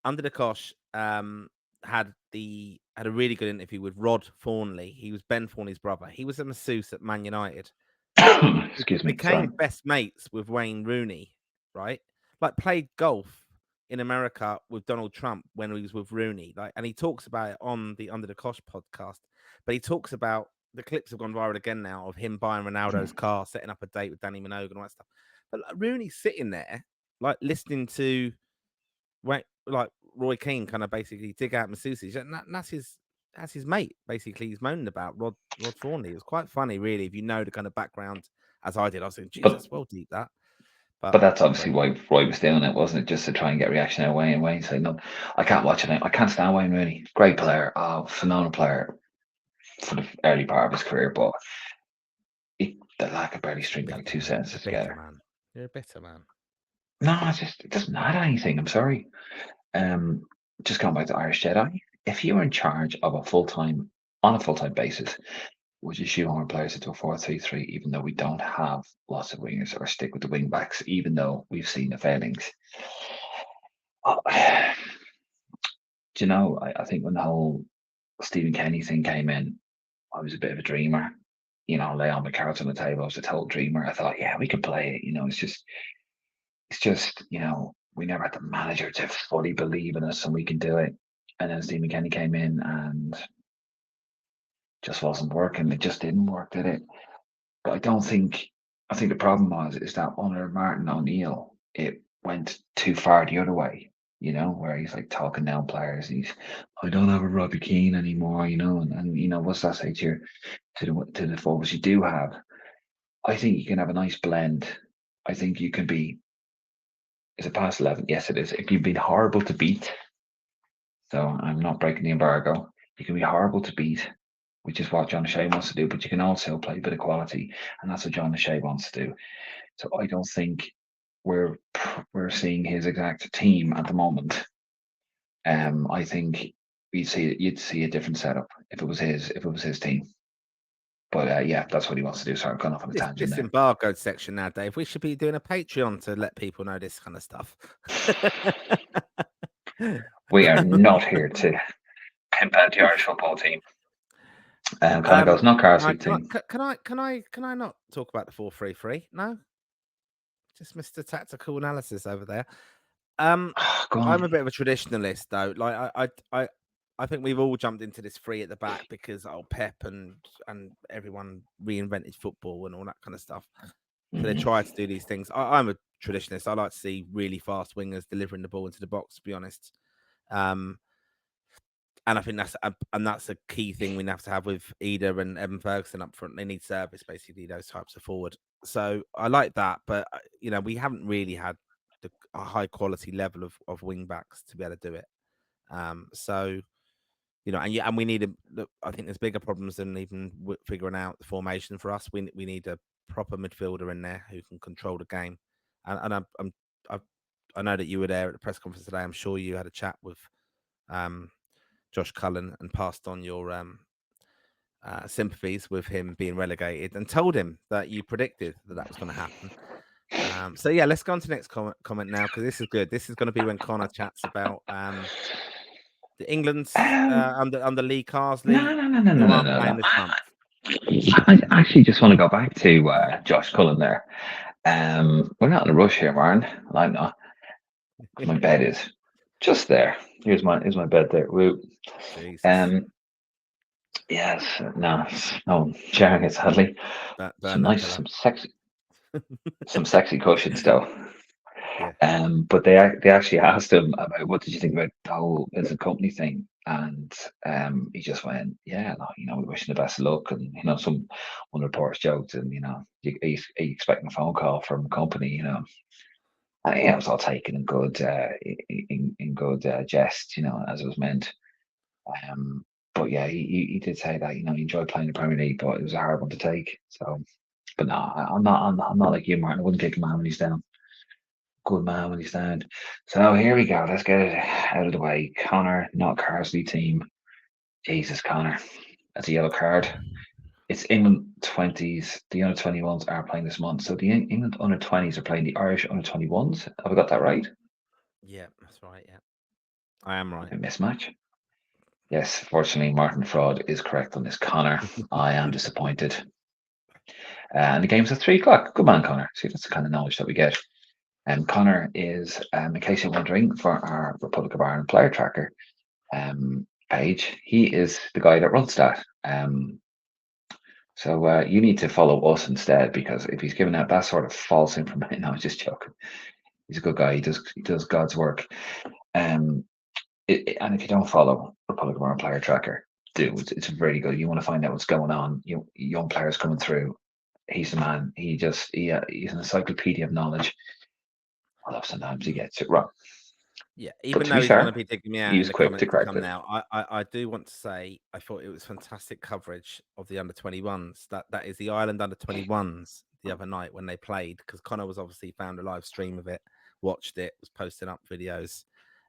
Under the Cosh had a really good interview with Rod Thornley. He was Ben Thornley's brother. He was a masseuse at Man United. Excuse me. Sorry. Became best mates with Wayne Rooney, right? Like played golf in America with Donald Trump when he was with Rooney. Like, and he talks about it on the Under the Cosh podcast. But he talks about the clips have gone viral again now of him buying Ronaldo's car, setting up a date with Danny Minogue and all that stuff. But like, Rooney's sitting there, like listening to like Roy Keane kind of basically dig out masseuses, and that's his mate. Basically, he's moaning about Rod Thornley. It was quite funny, really, if you know the kind of background as I did. I was thinking, Jesus, But that's well deep that. But but that's anyway, obviously why Roy was doing it, wasn't it? Just to try and get reaction out of Wayne. Wayne saying, "No, I can't watch it. I can't stand Wayne Rooney. Great player, phenomenal player for the early part of his career, but the lack of barely string like bitter two man. You're a sentences bitter together. man. You're a bitter man. No, it doesn't add anything. I'm sorry. Um, just going back to Irish Jedi. If you were in charge of on a full time basis, would you shoehorn players into a 4-3-3, even though we don't have lots of wingers, or stick with the wing backs, even though we've seen the failings? Oh, do you know, I think when the whole Stephen Kenny thing came in, I was a bit of a dreamer. Lay on my cards on the table. I was a total dreamer. I thought, yeah, we can play it. It's just, we never had the manager to fully believe in us and we can do it. And then Stephen Kenny came in and just wasn't working. It just didn't work, did it? But I think the problem is that under Martin O'Neill, it went too far the other way, where he's like talking down players. I don't have a Robbie Keane anymore, and what's that say to the forwards you do have? I think you can have a nice blend. I think you can be. Is it past 11? Yes, it is. If you've been horrible to beat, so I'm not breaking the embargo. You can be horrible to beat, which is what John O'Shea wants to do, but you can also play a bit of quality, and that's what John O'Shea wants to do. So I don't think we're seeing his exact team at the moment. I think you'd see a different setup if it was his team. But yeah, that's what he wants to do. Sorry, I've gone off on a tangent This there. embargoed section now, Dave. We should be doing a Patreon to let people know this kind of stuff. We are not here to pimp out the Irish football team. Kind of goes, not Carsey team. Can I not talk about the 4-3-3? No, just Mr. Tactical Analysis over there. Go on. I'm a bit of a traditionalist though. Like I think we've all jumped into this three at the back because Pep and everyone reinvented football and all that kind of stuff. So they try to do these things. I'm a traditionalist. I like to see really fast wingers delivering the ball into the box, to be honest. And I think that's a key thing we have to have with Eder and Evan Ferguson up front. They need service, basically, those types of forward. So I like that, but we haven't really had a high quality level of wing backs to be able to do it. So and we need I think there's bigger problems than even figuring out the formation for us. We need a proper midfielder in there who can control the game. And I know that you were there at the press conference today. I'm sure you had a chat with Josh Cullen and passed on your sympathies with him being relegated and told him that you predicted that was going to happen. So yeah, let's go on to the next comment now, because this is good. This is going to be when Connor chats about the England's under Lee Carsley. No. Playing this month. I actually just want to go back to Josh Cullen there. We're not in a rush here, Warren. I'm not. My bed is just there. Here's my bed there. Woo. Jesus. Yes. No sharing it, sadly. Some sexy cushions though. Yeah. But they actually asked him about what did you think about the whole as a company thing, and he just went, yeah, no, we wish him the best of luck, and some one reporters joked, and are you expecting a phone call from a company, and it was all taken in good in good jest, as it was meant. But yeah, he did say that he enjoyed playing the Premier League, but it was a hard one to take. So, but no, I'm not like you, Martin. I wouldn't kick a man when he's down. Good man when he's down. So here we go. Let's get it out of the way. Connor, not Carsley team. Jesus, Connor. That's a yellow card. It's England 20s. The under 21s are playing this month. So the England under 20s are playing the Irish under 21s. Have I got that right? Yeah, that's right. Yeah, I am right. A mismatch. Yes, fortunately, Martin Fraud is correct on this. Connor, I am disappointed. And the game's at 3 o'clock. Good man, Connor. See, that's the kind of knowledge that we get. And Connor is, in case you're wondering, for our Republic of Ireland player tracker page, he is the guy that runs that. So you need to follow us instead, because if he's giving out that sort of false information, no, I'm just joking. He's a good guy. He does God's work. And if you don't follow Republic of Ireland player tracker, do. It's very good. You want to find out what's going on. Young players coming through. He's the man. He's an encyclopedia of knowledge. Although sometimes he gets it wrong. Yeah, But even to though be he's going to fair, be digging me out he's in the quick to comments to correct come it. now, I do want to say I thought it was fantastic coverage of the under 21s. That is the Ireland under 21s the other night when they played, because Connor was obviously found a live stream of it, watched it, was posting up videos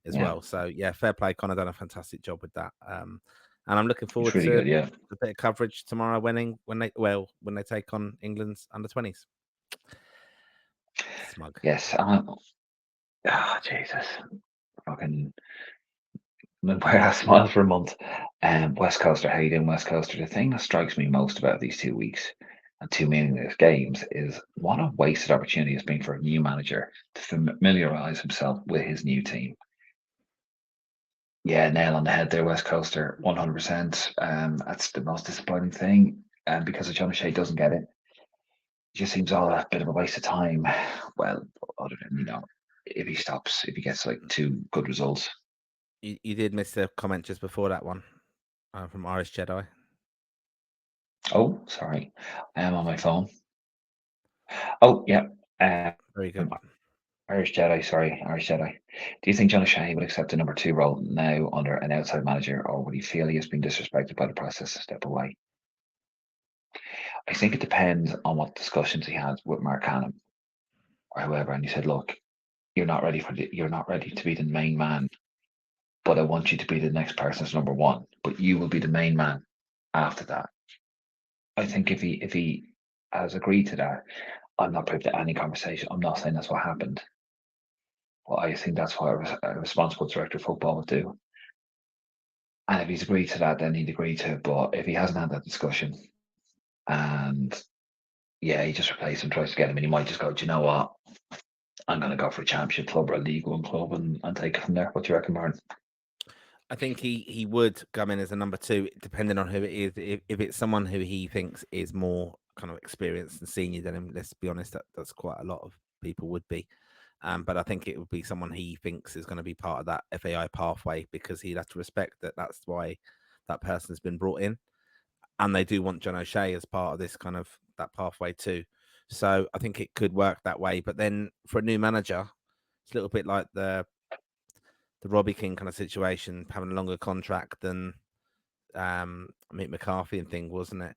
as Yeah, well. So yeah, fair play. Connor done a fantastic job with that. And I'm looking it's forward really to good. Yeah, a bit of coverage tomorrow when they take on England's under 20s. Smug. yes. Jesus, fucking. Where I smiled for a month. West Coaster, how you doing, West Coaster? The thing that strikes me most about these 2 weeks and two meaningless games is what a wasted opportunity it's been for a new manager to familiarise himself with his new team. Yeah, nail on the head there, West Coaster, 100%. That's the most disappointing thing, because John O'Shea doesn't get it. It just seems all a bit of a waste of time. Well, other than if he gets like 2 good results. You did miss the comment just before that one from Irish Jedi. Oh, sorry, I am on my phone. Oh, yeah. Very good. Irish Jedi, sorry, Irish Jedi. Do you think John O'Shea would accept the number 2 role now under an outside manager, or would he feel he has been disrespected by the process and step away? I think it depends on what discussions he had with Mark Cannon or whoever, and he said, "Look, you're not ready to be the main man, but I want you to be the next person's number 1, but you will be the main man after that." I think if he has agreed to that, I'm not privy to any conversation. I'm not saying that's what happened. Well, I think that's what a responsible director of football would do. And if he's agreed to that, then he'd agree to it. But if he hasn't had that discussion, and yeah, he just replaces him, tries to get him, and he might just go, "Do you know what? I'm going to go for a championship club or a League One club and take it from there." What do you reckon, Martin? I think he would come in as a number 2, depending on who it is. If it's someone who he thinks is more kind of experienced and senior than him, let's be honest, that's quite a lot of people would be. But I think it would be someone he thinks is going to be part of that FAI pathway, because he'd have to respect that that's why that person's been brought in. And they do want John O'Shea as part of this kind of that pathway too. So I think it could work that way. But then for a new manager, it's a little bit like the Robbie King kind of situation, having a longer contract than Mick McCarthy and thing, wasn't it?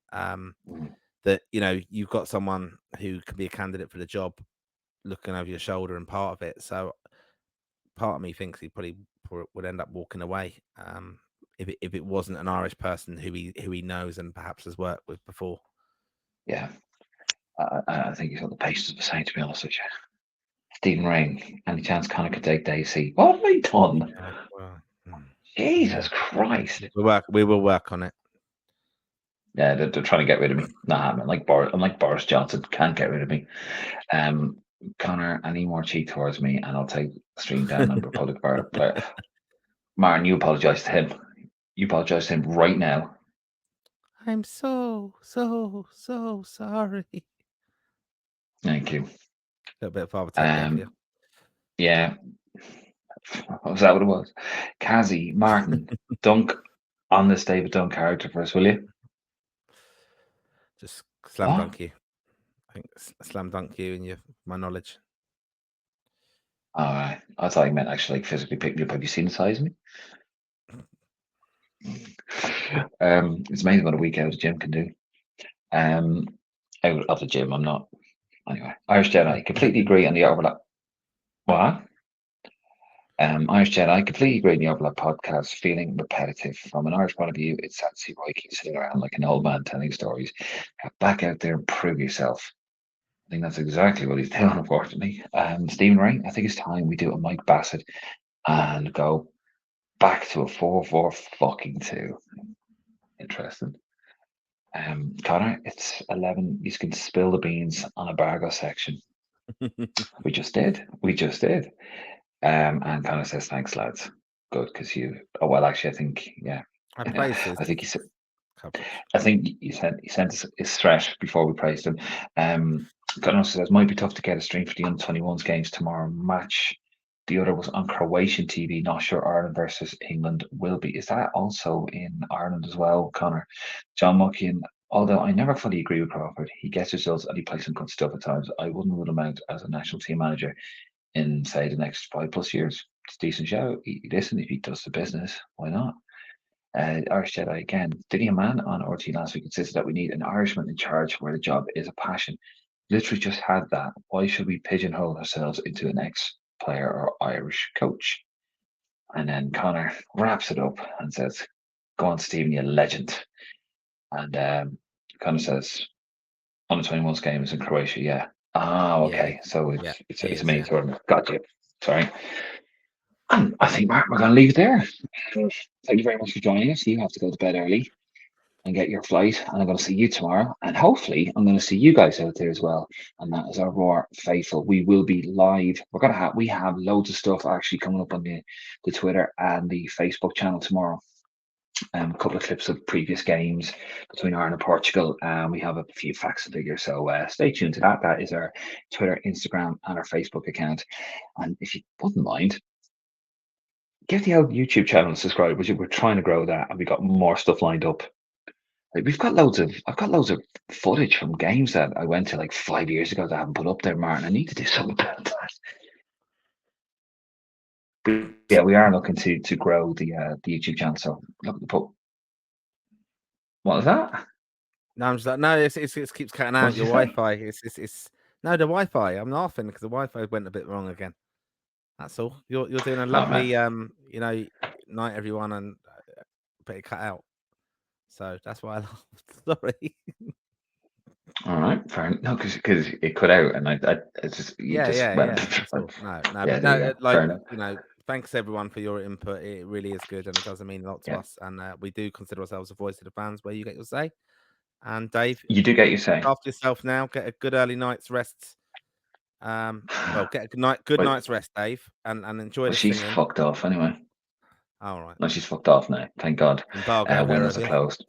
That you've got someone who can be a candidate for the job, looking over your shoulder and part of it. So part of me thinks he probably would end up walking away if it wasn't an Irish person who he knows and perhaps has worked with before. Yeah, I think he's got the patience of a saint, to be honest with you. Stephen Rain, any chance Connor could take Daisy? What have I done? Yeah, well, Jesus Christ! We will work on it. Yeah, they're trying to get rid of me. Nah, I'm like Boris Johnson, can't get rid of me. Connor, any more cheat towards me, and I'll take the stream down on Republic of Ireland player. Martin, you apologise to him. You apologise to him right now. I'm so sorry. Thank you. A little bit of Father Ted there for you. Yeah. Was that what it was? Kazi, Martin, dunk on this David Dunn character for us, will you? Just slam What? dunk you. I think slam dunk you in my knowledge. All right. I thought you meant actually like physically pick me up. Have you seen the size of me? It's amazing what a week out of the gym can do. Out of the gym, I'm not. Anyway, Irish Jedi, completely agree on the overlap. What? Irish Jedi, completely agree on the overlap podcast, feeling repetitive. From an Irish point of view, it's sad to see why you keep sitting around like an old man telling stories. Get back out there and prove yourself. I think that's exactly what he's doing, unfortunately. Stephen Ray, I think it's time we do a Mike Bassett and go back to a 4-4 fucking 2. Interesting. Connor, it's 11. You can spill the beans on a Bargo section. We just did. We just did. And Connor says, thanks, lads. Good, because you. Oh, well, actually, I think, yeah. I praised his I think he said. coverage. I think he sent us his threat before we praised him. Connor says, might be tough to get a stream for the under-21s games tomorrow match. The other was on Croatian TV. Not sure Ireland versus England will be. Is that also in Ireland as well, Connor? John Muckian, although I never fully agree with Crawford, he gets results and he plays some good stuff at times. I wouldn't rule him out as a national team manager in, say, the next 5+ years. It's a decent show. Listen, if he does the business, why not? Irish Jedi again. Diddy a man on RT last week insisted that we need an Irishman in charge where the job is a passion. Literally just had that. Why should we pigeonhole ourselves into an ex-player or Irish coach? And then Connor wraps it up and says, "Go on, Stephen, you legend." And Connor says, "On the 21's game is in Croatia, yeah." Ah, okay. So it's a mini tournament. Gotcha. Sorry. And I think, Mark, we're going to leave it there. Thank you very much for joining us. You have to go to bed early and get your flight. And I'm going to see you tomorrow. And hopefully, I'm going to see you guys out there as well. And that is our Raw Faithful. We will be live. We have loads of stuff actually coming up on the Twitter and the Facebook channel tomorrow. A couple of clips of previous games between Ireland and Portugal. We have a few facts and figures. So stay tuned to that. That is our Twitter, Instagram, and our Facebook account. And if you wouldn't mind, give the old YouTube channel a subscribe. We're trying to grow that, and we got more stuff lined up. Like I've got loads of footage from games that I went to like 5 years ago that I haven't put up there, Martin. I need to do something about that. But yeah, we are looking to grow the YouTube channel. So look at the put. What is that? No, I'm just like, no, it keeps cutting out. What did Your you say? Wi-Fi. It's no, the Wi-Fi. I'm laughing because the Wi-Fi went a bit wrong again. That's all. You're doing a lovely night, everyone, and but it cut out. So that's why I laughed. Sorry. All right, fair enough. No, because it cut out, and I it's just went. That's all. No, Yeah, but there you no, go. like Fair enough. thanks everyone for your input. It really is good, and it doesn't mean a lot to Yeah, us. And we do consider ourselves a voice of the fans, where you get your say. And Dave, you do get your say. look after yourself now. Get a good early night's rest. Well, get a good Well, night's rest, Dave, and enjoy the she's singing. fucked off anyway. All right. No, she's fucked off now. Thank God. Embargoed her, Windows have are you? closed.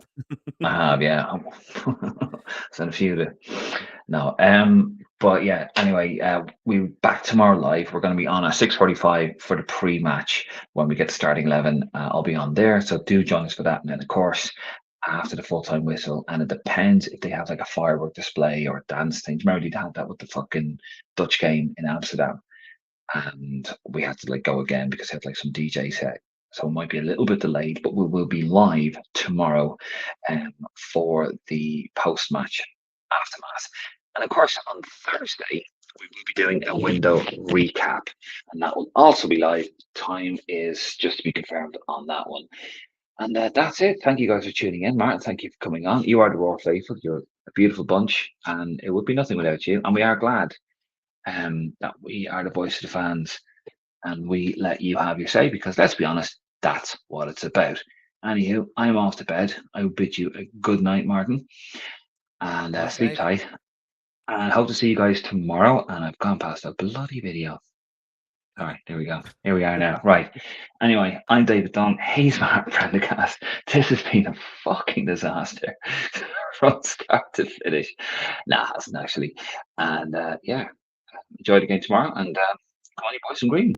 I have, yeah. Sent a few to. No, but yeah. Anyway, we're back tomorrow live. We're going to be on at 6:45 for the pre-match when we get to starting 11. I'll be on there, so do join us for that. And then, of course, after the full-time whistle, and it depends if they have like a firework display or a dance thing. Remember, they had that with the fucking Dutch game in Amsterdam, and we had to like go again because they had like some DJ set. So it might be a little bit delayed, but we will be live tomorrow for the post-match aftermath. And of course, on Thursday, we will be doing a window recap, and that will also be live. Time is just to be confirmed on that one. And that's it. Thank you guys for tuning in. Martin, thank you for coming on. You are the Raw Faithful. You're a beautiful bunch, and it would be nothing without you. And we are glad that we are the voice of the fans, and we let you have your say, because let's be honest, that's what it's about. Anywho, I'm off to bed. I will bid you a good night, Martin, and Night, sleep Dave. tight. And hope to see you guys tomorrow. And I've gone past a bloody video. All right, there we go. Here we are now. Right. Anyway, I'm David Dunn. He's Martin Prendergast. This has been a fucking disaster from start to finish. Nah, it hasn't actually. And yeah, enjoy the game tomorrow. And Come on, you boys, some green.